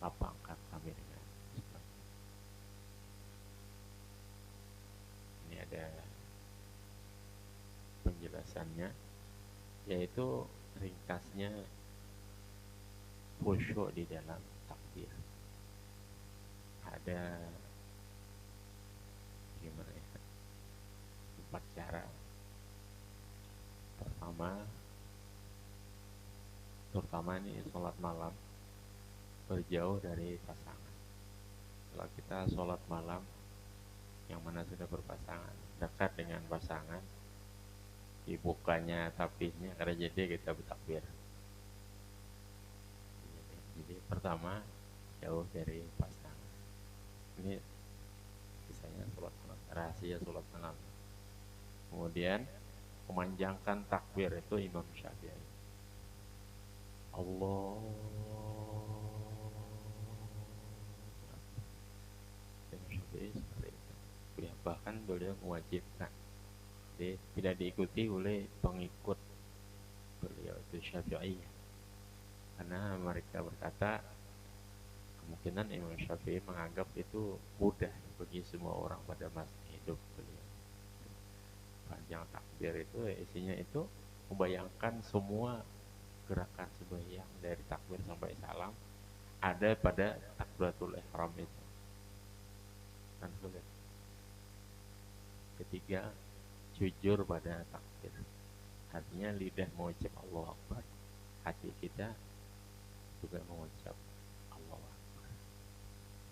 lapangkan kami dengan sembahyang. Ini ada penjelasannya, yaitu ringkasnya khusyuk di dalam takbir. Ada gimana ya? 4 cara. Pertama, terutama ini sholat malam, berjauh dari pasangan. Kalau kita sholat malam yang mana sudah berpasangan, dekat dengan pasangan, dibukanya tapihnya karena jadi kita bertakbir. Jadi pertama jauh dari pasangan. Ini kisahnya sholat malam, rahasia sholat malam. Kemudian memanjangkan takbir itu Imam Syafi'i. Allah. Imam Syafi'i seperti itu. Bahkan beliau mewajibkan. Jadi tidak diikuti oleh pengikut beliau itu Syafi'i. Karena mereka berkata kemungkinan Imam Syafi'i menganggap itu mudah bagi semua orang pada masa hidup beliau. Panjang takbir itu isinya itu membayangkan semua gerakan sembahyang dari takbir sampai salam ada pada takbiratul ihram itu. Kan sulit. Ketiga, jujur pada takbir. Artinya lidah mengucap Allahu Akbar, hati kita juga mengucap Allahu Akbar.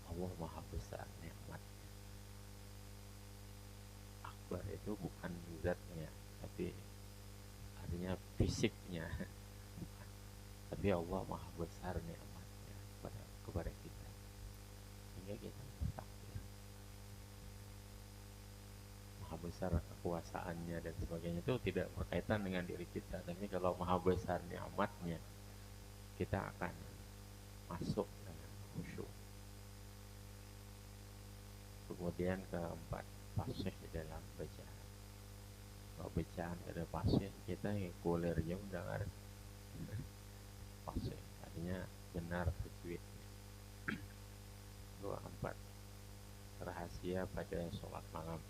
Allah Maha Besar nikmatnya. Akbar itu bukan zatnya, tapi artinya fisiknya. Tapi Allah Maha Besar nikmatnya kepada kita. Sehingga kita bertakbir. Maha besar kekuasaannya dan sebagainya itu tidak berkaitan dengan diri kita. Tapi kalau Maha Besar nikmatnya, kita akan masuk dengan khusyuk. Kemudian keempat, fasih dalam bacaan. Kalau bacaan ada fasih, kita kulir jauh dengar fasih, artinya benar tajwidnya. Dua empat, rahasia pada sholat malam.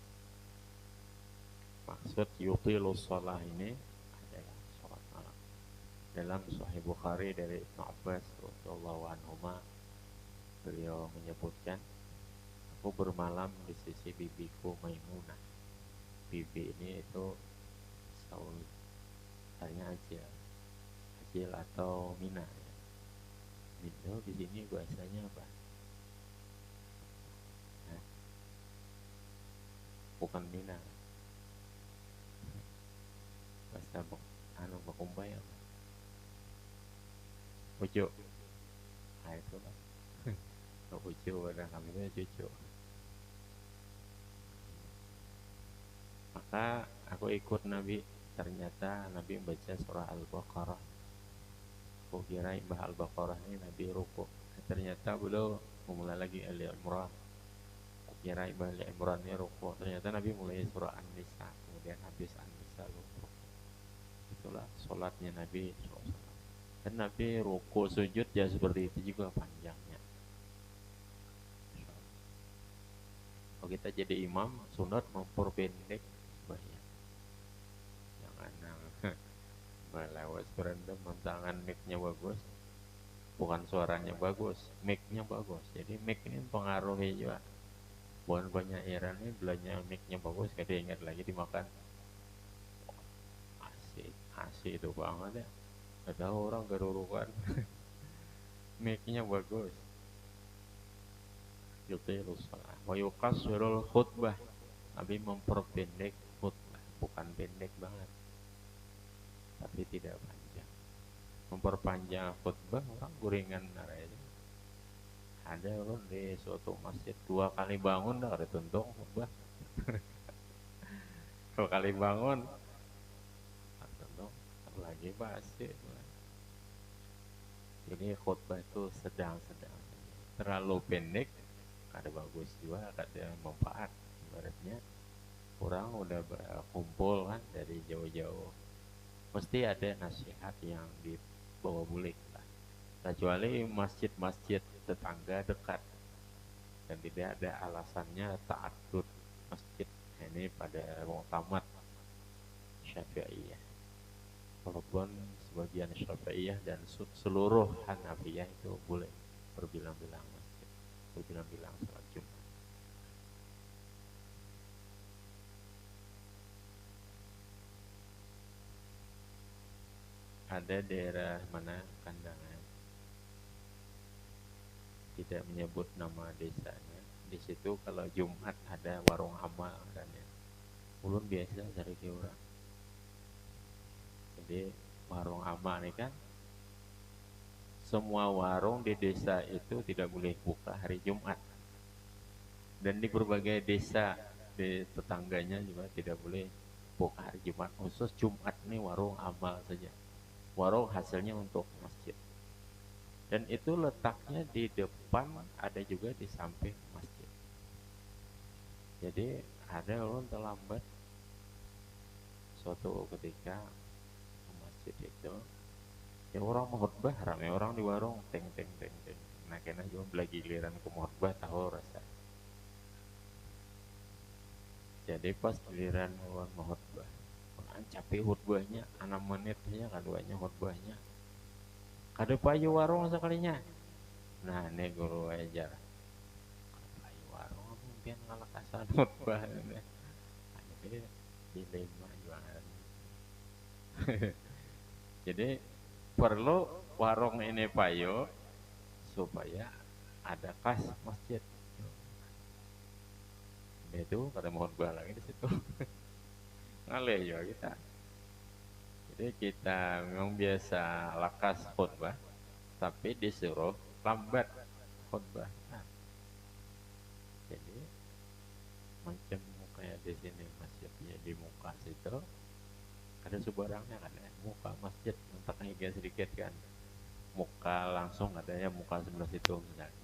Maksud yutilus sholah ini adalah sholat malam. Dalam Sahih Bukhari dari Ibnu Abbas radhiyallahu anhuma, beliau menyebutkan, aku bermalam di sisi bibiku Maimunah. Bibi ini itu Saul, artinya Acil atau Mina. Ya. Mina di sini bahasanya apa? Nah, bukan Mina. Bahasa Bakumbai apa? Ujo. Nah itu lah. Ujo ada namanya cucu. Maka aku ikut Nabi. Ternyata Nabi membaca surah Al-Baqarah. Aku kira Mbah Al-Baqarah ini Nabi ruku. Ternyata beliau memulai lagi Ali Imran. Aku kira Mbah Ali Imran ini ruku. Ternyata Nabi mulai surah An-Nisa. Kemudian habis An-Nisa ruku. Itulah sholatnya Nabi SAW. Dan Nabi ruku sujud ya seperti itu juga panjangnya. Kalau kita jadi imam, sunat memperpendek sembahyang. Jangan melewat berendam, tangan mic-nya bagus, bukan suaranya bagus, mic-nya bagus. Jadi mic ini pengaruhi juga. Bukan banyak Iran ini belanja mic-nya bagus, kada ingat lagi dimakan. Asik itu banget ya. Ada orang kerurukan. Mic-nya bagus. Yutilus shalah wa yuqassirul khutbah. Nabi memperpendek khutbah, bukan pendek banget, tapi tidak panjang. Memperpanjang khutbah orang guringan naranya. Ada orang di suatu masjid 2 kali bangun dah ada tuntung khutbah. 2 kali bangun tuntung lagi pasti. Jadi khutbah itu sedang-sedang, terlalu pendek ada bagus juga, ada manfaat. Ibaratnya orang udah kumpul kan dari jauh-jauh, mesti ada nasihat yang dibawa bulik lah. Kecuali masjid-masjid tetangga dekat dan tidak ada alasannya ta'addud masjid. Ini pada muqtamad Syafi'iyah. Walaupun sebagian Syafi'iyah dan seluruh Hanafiyah itu boleh berbilang-bilang masjid, berbilang-bilang salat Jumat. Ada daerah mana Kandangan, tidak menyebut nama desanya, di situ kalau Jumat ada warung amal dan ya. Ulun biasa cari ke orang. Jadi warung amal ini kan semua warung di desa itu tidak boleh buka hari Jumat. Dan di berbagai desa di tetangganya juga tidak boleh buka hari Jumat. Khusus Jumat nih warung amal saja. Warung hasilnya untuk masjid. Dan itu letaknya di depan, ada juga di samping masjid. Jadi ada orang terlambat suatu ketika ke masjid itu, ya orang mau khutbah, ramai orang di warung, teng teng teng teng. Nah kena juga lagi giliran ke khutbah tahu rasa. Jadi pas giliran orang mau khutbah, orang capek khutbahnya, 6 menit aja keduanya khutbahnya. Kada payu warung sekalinya. Nah ini guru ajar. Kada payu warung, mungkin ngalah kasan khutbah. Jadi dilema jualan. Jadi perlu warung ini payu supaya ada kas masjid. Itu pada mohon khutbah lagi di situ. Ngalih juga kita. Jadi kita memang biasa lakas khutbah, tapi disuruh lambat khutbah. Nah, jadi macam kayak di sini masjidnya di muka situ ada sebarangnya kan ya. Muka masjid mentaknya agak sedikit kan, muka langsung ada ya muka sebelah situ misalnya.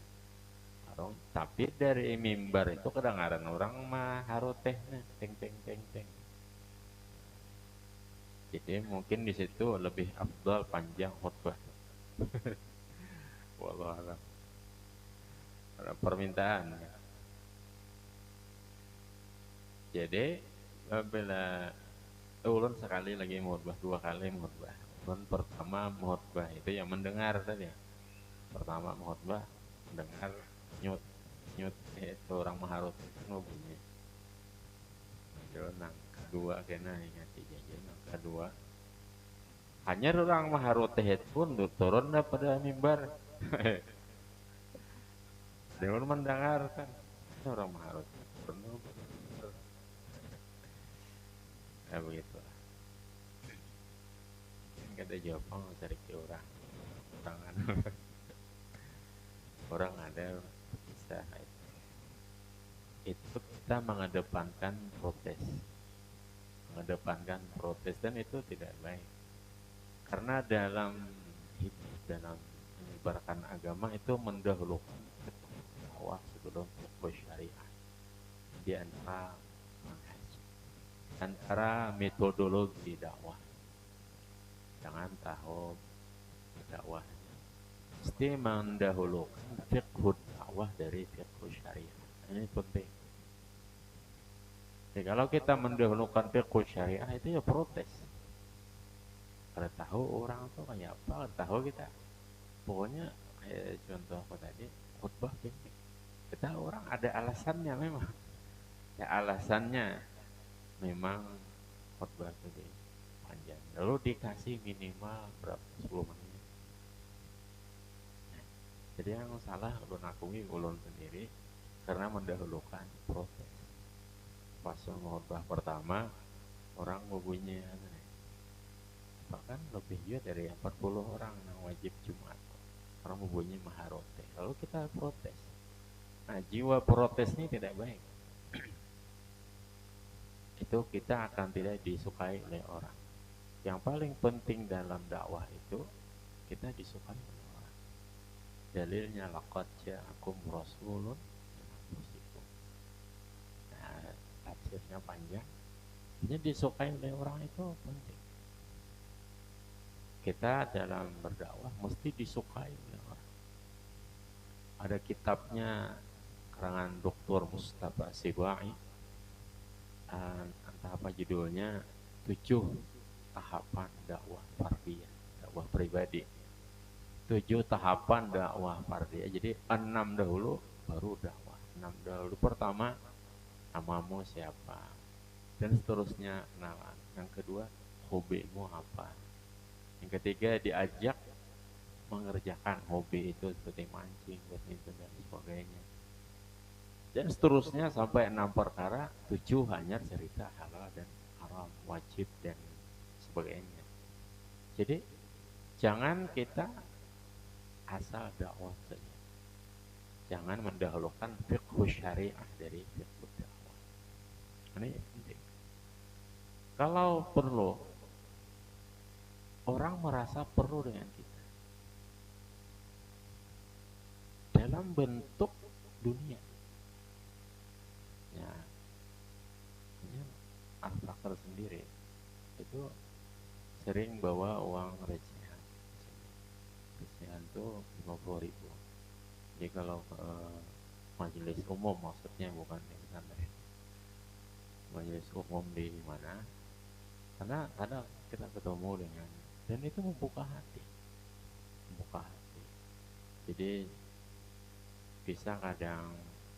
Tapi dari mimbar itu kedengaran orang mah harutehnya teng teng teng teng. Jadi mungkin di situ lebih afdal panjang khutbah. Wallah alam. Ada permintaan. Jadi bila ulun sekali lagi khutbah, 2 kali khutbah. Ulun pertama khutbah itu yang mendengar tadi. Pertama khutbah mendengar nyut nyut itu orang maharut no bunyi. Nang kedua kena ingat jadi nang kedua hanya orang maharut pun turun pada mimbar. Dia mendengarkan orang maharut turun. Ya begitu. Kan ada jawaban cari ke orang orang ada bisa itu kita mengedepankan protes dan itu tidak baik karena dalam menyebarkan agama itu mendahulukan dakwah sebelum syariah di antara metodologi dakwah. Jangan tahu dakwah mesti mendahulukan fiqh dakwah dari fiqh syariah. Ini penting. Jadi kalau kita mendahulukan fiqh syariah itu ya protes. Kalau tahu orang tuh kayak apa, kalau tahu kita. Pokoknya kayak contoh apa tadi, khutbah gini. Kita orang ada alasannya memang. Ya alasannya memang khutbah itu panjang. Lalu dikasih minimal berapa 10 menit. Nah, jadi yang salah ulun akui ulun sendiri karena mendahulukan protes. Pas khutbah pertama orang ngubunyi bahkan lebih juga dari 40 orang yang wajib Jumat. Orang ngubunyi maharote. Lalu kita protes. Nah, jiwa protes ini tidak baik. Itu kita akan tidak disukai oleh orang. Yang paling penting dalam dakwah itu kita disukai oleh orang. Dalilnya laqad ja'akum rasulun. Nah, tafsirnya panjang. Jadi disukai oleh orang itu penting. Kita dalam berdakwah mesti disukai oleh orang. Ada kitabnya karangan Dr. Mustafa Sibai. Entah apa judulnya 7 tahapan dakwah fardiyah, dakwah pribadi. 7 tahapan dakwah fardiyah. Jadi 6 dahulu baru dakwah. 6 dahulu pertama namamu siapa dan seterusnya kenalan. Yang kedua hobimu apa. Yang ketiga diajak mengerjakan hobi itu seperti mancing, badminton dan sebagainya. dan seterusnya sampai 6 perkara, 7 hanya cerita halal dan haram, wajib dan sebagainya. Jadi jangan kita asal dakwah saja, jangan mendahulukan fiqh syariah dari fiqh dakwah. Ini penting. Kalau perlu, orang merasa perlu dengan kita dalam bentuk dunia. Ya, ini Al-Fakir sendiri itu sering bawa uang recehan. Recehan itu 50.000. Jadi kalau ke majelis umum, maksudnya bukan di pesantren, majelis umum di mana, karena kadang kita ketemu dengan, dan itu membuka hati. Jadi bisa kadang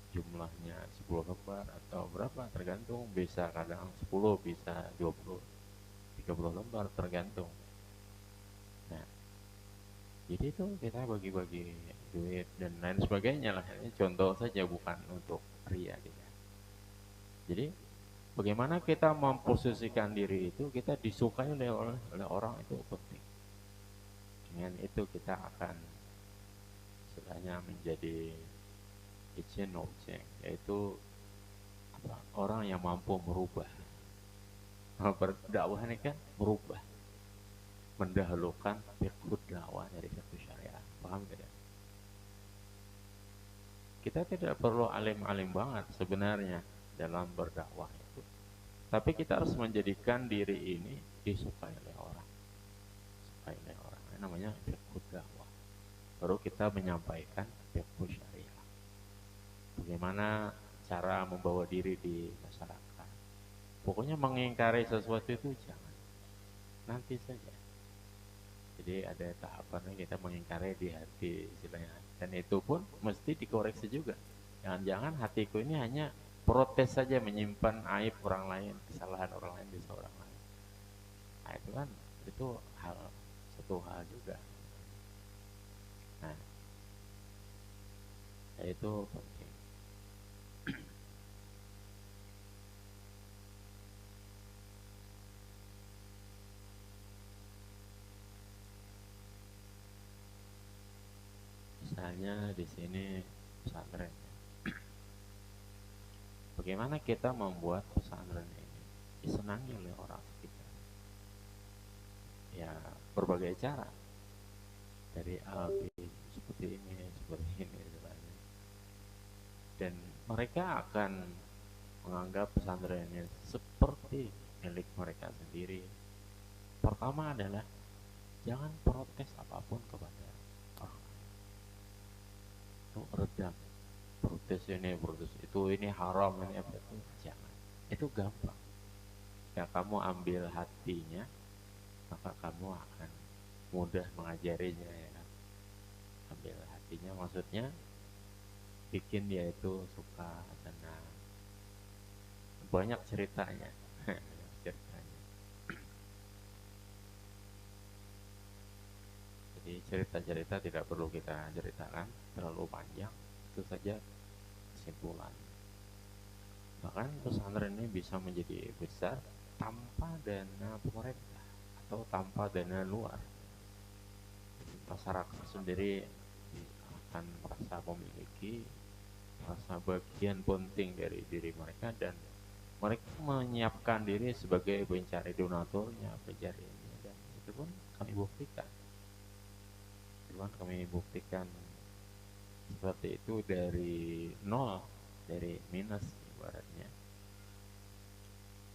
jumlahnya 10 lembar atau berapa, tergantung, bisa kadang 10, bisa 20, 30 lembar, tergantung. Nah, jadi itu kita bagi-bagi duit dan lain sebagainya lah. Ini contoh saja, bukan untuk ria gitu. Jadi bagaimana kita memposisikan diri itu, kita disukai oleh orang, itu penting. Dengan itu kita akan istilahnya menjadi agent of change, yaitu orang yang mampu merubah. Berdakwah ini kan merubah, mendahulukan fiqh dakwah dari fiqh syariah. Paham tidak? Kita tidak perlu alim-alim banget sebenarnya dalam berdakwah itu, tapi kita harus menjadikan diri ini disukai oleh orang, ini namanya fiqh dakwah. Baru kita menyampaikan fiqh syariah, bagaimana cara membawa diri di masyarakat. Pokoknya mengingkari sesuatu itu jangan, nanti saja. Jadi ada tahapannya, kita mengingkari di hati istilahnya, dan itu pun mesti dikoreksi juga. Jangan-jangan hatiku ini hanya protes saja, menyimpan aib orang lain, kesalahan orang lain di seorang lain. Nah itu kan, itu satu hal juga. Nah, itu penting. Misalnya di sini pesantren. Bagaimana kita membuat pesantren ini disenangi oleh orang sekitar? Ya, berbagai cara. Dari A, B, seperti ini, sebagainya. Dan mereka akan menganggap pesantren ini seperti milik mereka sendiri. Pertama adalah jangan protes apapun kepada orang lain. Itu redam. Protes ini, protes itu, ini haram, ini apa itu, jangan. Itu gampang. Ya, kamu ambil hatinya, maka kamu akan mudah mengajarinya, ya kan? Ambil hatinya, maksudnya bikin dia itu suka, senang. Banyak ceritanya. Jadi cerita-cerita tidak perlu kita ceritakan terlalu panjang, itu saja kesimpulan. Bahkan pesantren ini bisa menjadi besar tanpa dana pemerintah atau tanpa dana luar. Masyarakat sendiri akan merasa memiliki, merasa bagian penting dari diri mereka, dan mereka menyiapkan diri sebagai pencari donaturnya, pencari ini, dan itu pun kami buktikan seperti itu dari nol, dari minus ibaratnya.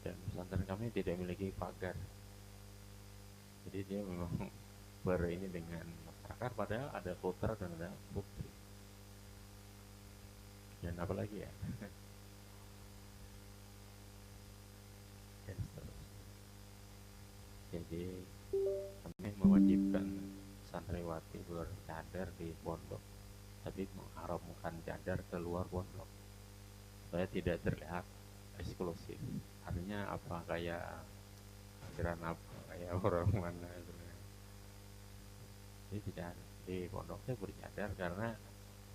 Dan pesantren kami tidak memiliki pagar, jadi dia memang ini dengan masyarakat, padahal ada putra dan ada putri, dan apa lagi ya. Dan seterusnya. Jadi kami mewajibkan santriwati bercadar di pondok, tapi mengharamkan cadar keluar pondok supaya tidak terlihat eksklusif. Artinya apa, kayak aliran apa, kayak orang mana itu. Jadi tidak, di pondoknya bercadar karena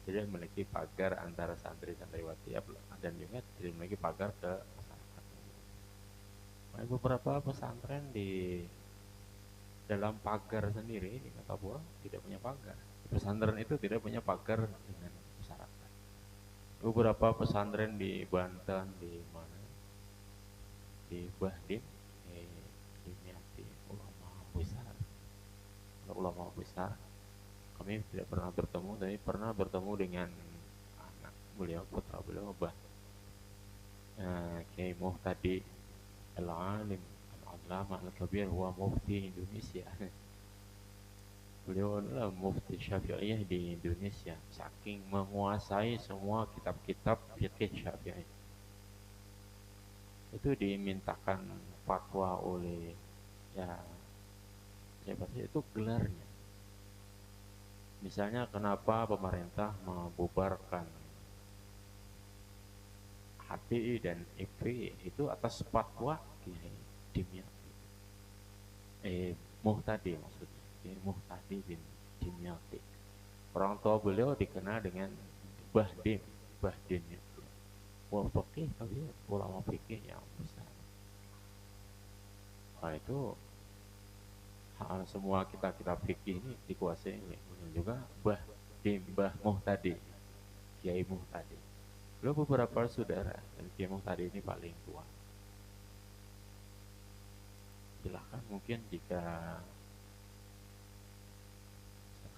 tidak memiliki pagar antara santri santriwati dan juga tidak memiliki pagar ke masyarakat. Beberapa pesantren di dalam pagar sendiri di Kota Pulau tidak punya pagar. Pesantren itu tidak punya pagar dengan masyarakat. Beberapa pesantren di Banten, di mana, di Bahdim, di Miati, ulama besar. Kami tidak pernah bertemu, tapi pernah bertemu dengan anak beliau, putra beliau, Kiai Muhtadi Al-Alim Al-Allama Al-Kabir, huwa mufti Indonesia. Beliau adalah mufti Syafi'iyah di Indonesia, saking menguasai semua kitab-kitab fikih Syafi'i. Itu dimintakan fatwa oleh ya siapa sih itu gelarnya. Misalnya kenapa pemerintah membubarkan HTI dan FPI itu atas fatwa Kiai Dimyati. Muhtadi maksudnya, Kiai Muhtadi bin Dimyati. Orang tua beliau dikenal dengan Bahdim, Bahdim itu. Wah, fikih tapi ulama fikih yang besar. Nah, itu semua kitab-kitab fikih ini dikuasai oleh juga Bah Muhtadi, Kiai Muhtadi. Lalu beberapa saudara, dan Kiai Muhtadi ini paling tua. Silahkan mungkin jika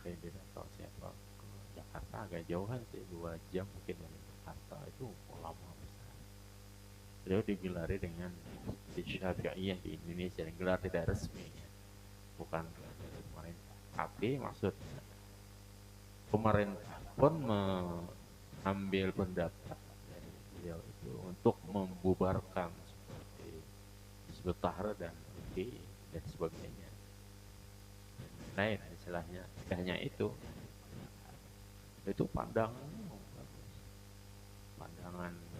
saya tidak tahu siapa ke Jakarta agak jauhan sih, 2 jam mungkin dari Jakarta, itu ulama besar. Beliau digelari dengan Syafi'iyah di Indonesia, dan gelar tidak resmi ya. Bukan dari pemerintah, tapi maksudnya pemerintah pun mengambil pendapat dari beliau itu untuk membubarkan seperti Hizbut Tahrir dan FPI dan sebagainya. Lain istilahnya, tidak hanya itu pandangan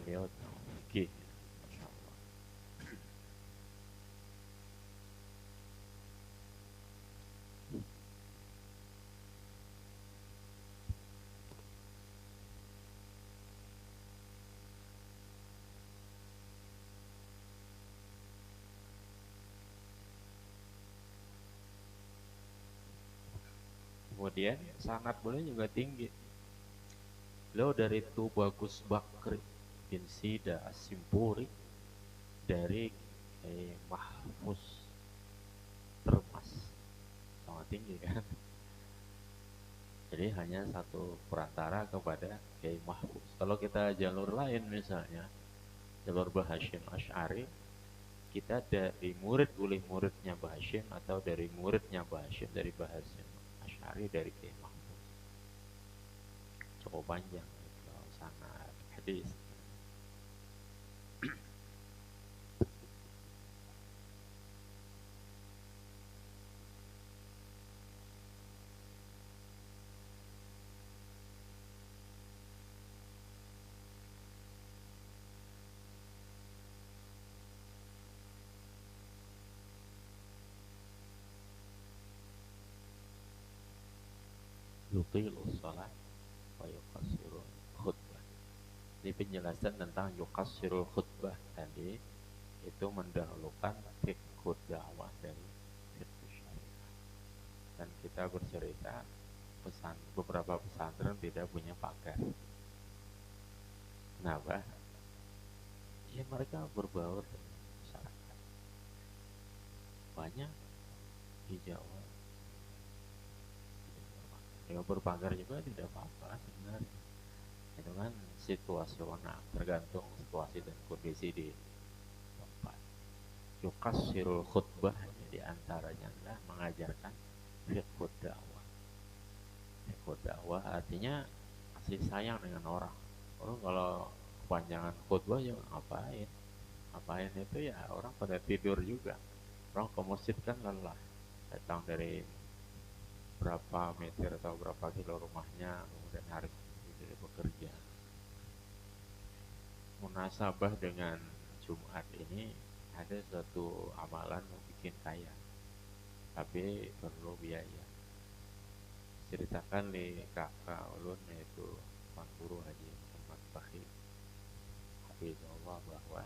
beliau fikih. Kemudian sanad boleh juga tinggi. Beliau dari Tubagus Bakri bin Sida As-Simpuri, dari Mahfuz Termas, sangat tinggi kan. Jadi hanya satu perantara kepada Kiai Mahfuz. Kalau kita jalur lain misalnya jalur Mbah Hasyim Asy'ari, kita dari murid oleh muridnya Mbah Hasyim, atau dari muridnya Mbah Hasyim dari Mbah Hasyim Asy'ari dari Kiai Mahfuz. Cukup panjang kalau sanad hadis. Yuqilus shalah wa yuqassirul khutbah. Ini penjelasan tentang yuqassirul khutbah tadi, itu mendahulukan fiqh dakwah dari fiqh syariah. Dan kita bercerita beberapa pesantren tidak punya pagar. Kenapa? Ya mereka berbaur dengan masyarakat. Banyak di Jawa ya berpagar juga tidak apa-apa sebenarnya. Itu kan situasional, tergantung situasi dan kondisi di tempat. Yuqassirul khutbah di antaranya adalah mengajarkan fiqh dakwah. Fiqh dakwah artinya kasih sayang dengan orang. Orang kalau kepanjangan khutbah ya ngapain? Ngapain itu ya orang pada tidur juga. Orang ke masjid kan lelah, datang dari berapa meter atau berapa kilo rumahnya, kemudian harus bekerja. Munasabah dengan Jumat ini ada suatu amalan yang bikin kaya, tapi perlu biaya. Ceritakan di kakak ulun, yaitu Tuan Guru Haji Muhammad Bakhi Hafizahullah, bahwa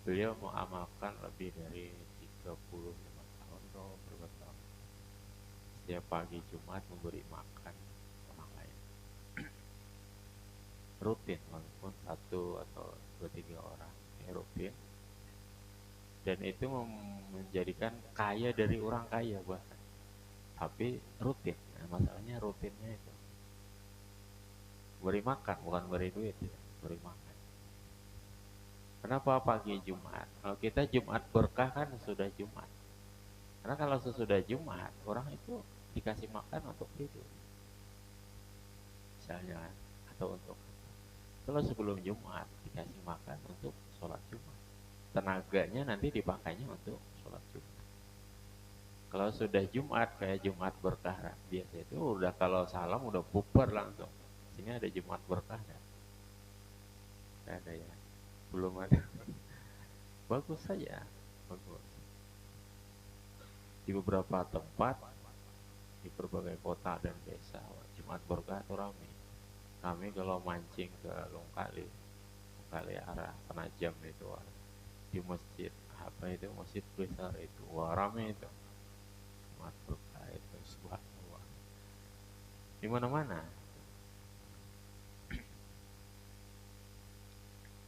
beliau mengamalkan lebih dari 35 tahun atau berapa tahun, setiap pagi Jumat memberi makan orang lain rutin, walaupun satu atau dua tiga orang, ya rutin. Dan itu menjadikan kaya dari orang kaya bahkan, tapi rutin. Nah, masalahnya rutinnya itu beri makan, bukan beri duit ya, beri makan. Kenapa pagi Jumat? Kalau kita Jumat berkah kan sudah Jumat. Karena kalau sesudah Jumat, orang itu dikasih makan untuk tidur, misalnya, atau untuk, kalau sebelum Jumat dikasih makan untuk sholat Jumat, tenaganya nanti dipakainya untuk sholat Jumat. Kalau sudah Jumat kayak Jumat berkah biasa itu udah, kalau salam udah bubar langsung. Sini ada Jumat berkah ya? Gak ada ya, belum ada. Bagus saja, bagus. Di beberapa tempat di berbagai kota dan desa, Jumat berkah itu ramai. Kami kalau mancing ke Longkali, Longkali arah Penajam itu, di masjid apa itu, masjid besar itu, wah ramai itu Jumat berkah itu, subhanallah, di mana-mana.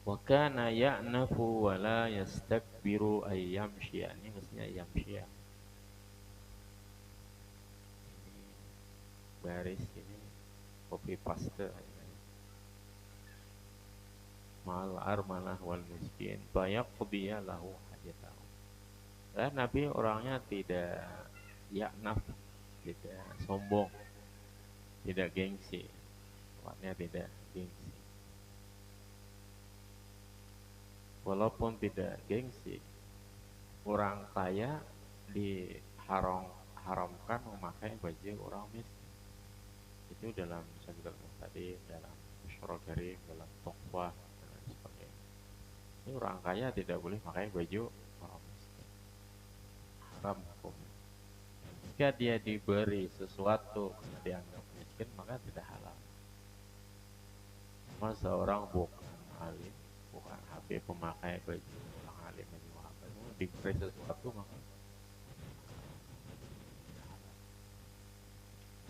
Wa kana ya'nafu wa la yastakbiru ay yamshi, ini maksudnya yamshi. Ini baris ini copy paste. Mal armalah wal miskin fayaqdiya lahu hajatahu. Dan Nabi orangnya tidak ya'naf, tidak sombong, tidak gengsi. Orangnya tidak gengsi. Walaupun tidak gengsi, orang kaya diharamkan memakai baju orang miskin. Itu dalam Syamsul Mustadin, dalam Syurah Karim, dalam Tuqwah dan lain sebagainya. Ini orang kaya tidak boleh pakai baju orang miskin, haram hukumnya. Jika dia diberi sesuatu dianggap miskin, maka tidak halal. Masa orang bukan alim, bukan habib, memakai baju orang alim ini, diberi sesuatu maka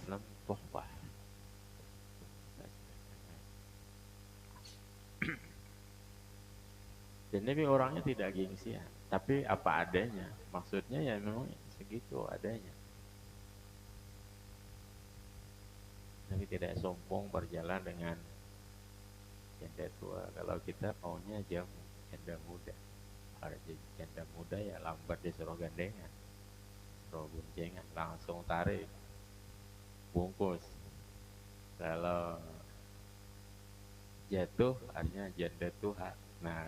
dalam Tuqwah. Dan Nabi orangnya tidak gengsian, tapi apa adanya. Maksudnya ya memang segitu adanya. Nabi tidak sombong berjalan dengan janda tua. Kalau kita maunya jamu, janda muda. Kalau janda muda ya lambat disuruh gandengan, suruh guncengan, langsung tarik, bungkus. Kalau jatuh artinya janda tua. Nah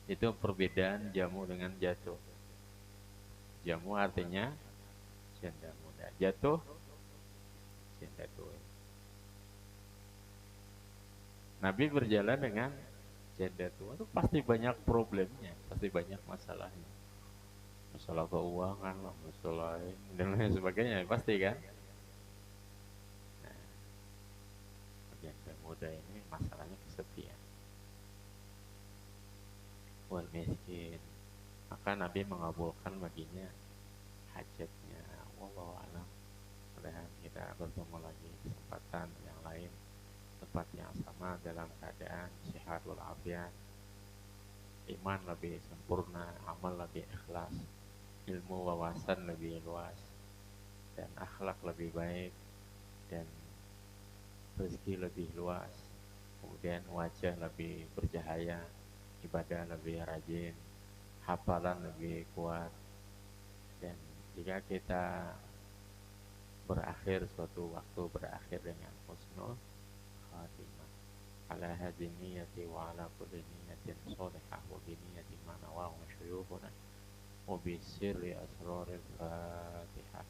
itu perbedaan jamu dengan jatuh. Jamu artinya janda muda, jatuh janda tua. Nabi berjalan dengan janda tua itu pasti banyak problemnya, pasti banyak masalahnya, masalah keuangan lah, masalah dan lain sebagainya, pasti kan. Nah, janda muda ini masalahnya kesepian. Wal miskin, maka Nabi mengabulkan baginya hajatnya. Wallahu a'lam. Mudah-mudahan kita bertemu lagi kesempatan yang lain, tempat yang sama, dalam keadaan sehat walafiat, iman lebih sempurna, amal lebih ikhlas, ilmu wawasan lebih luas, dan akhlak lebih baik, dan rezeki lebih luas, kemudian wajah lebih bercahaya, ibadah lebih rajin, hafalan lebih kuat. Dan jika kita berakhir suatu waktu, berakhir dengan husnul khatimah, ala hadhihi niyyati wa ala kulli niyyatin shalihah wa bi niyyati ma nawahu syuyukhuna wa bi sirri asraril Fatihah.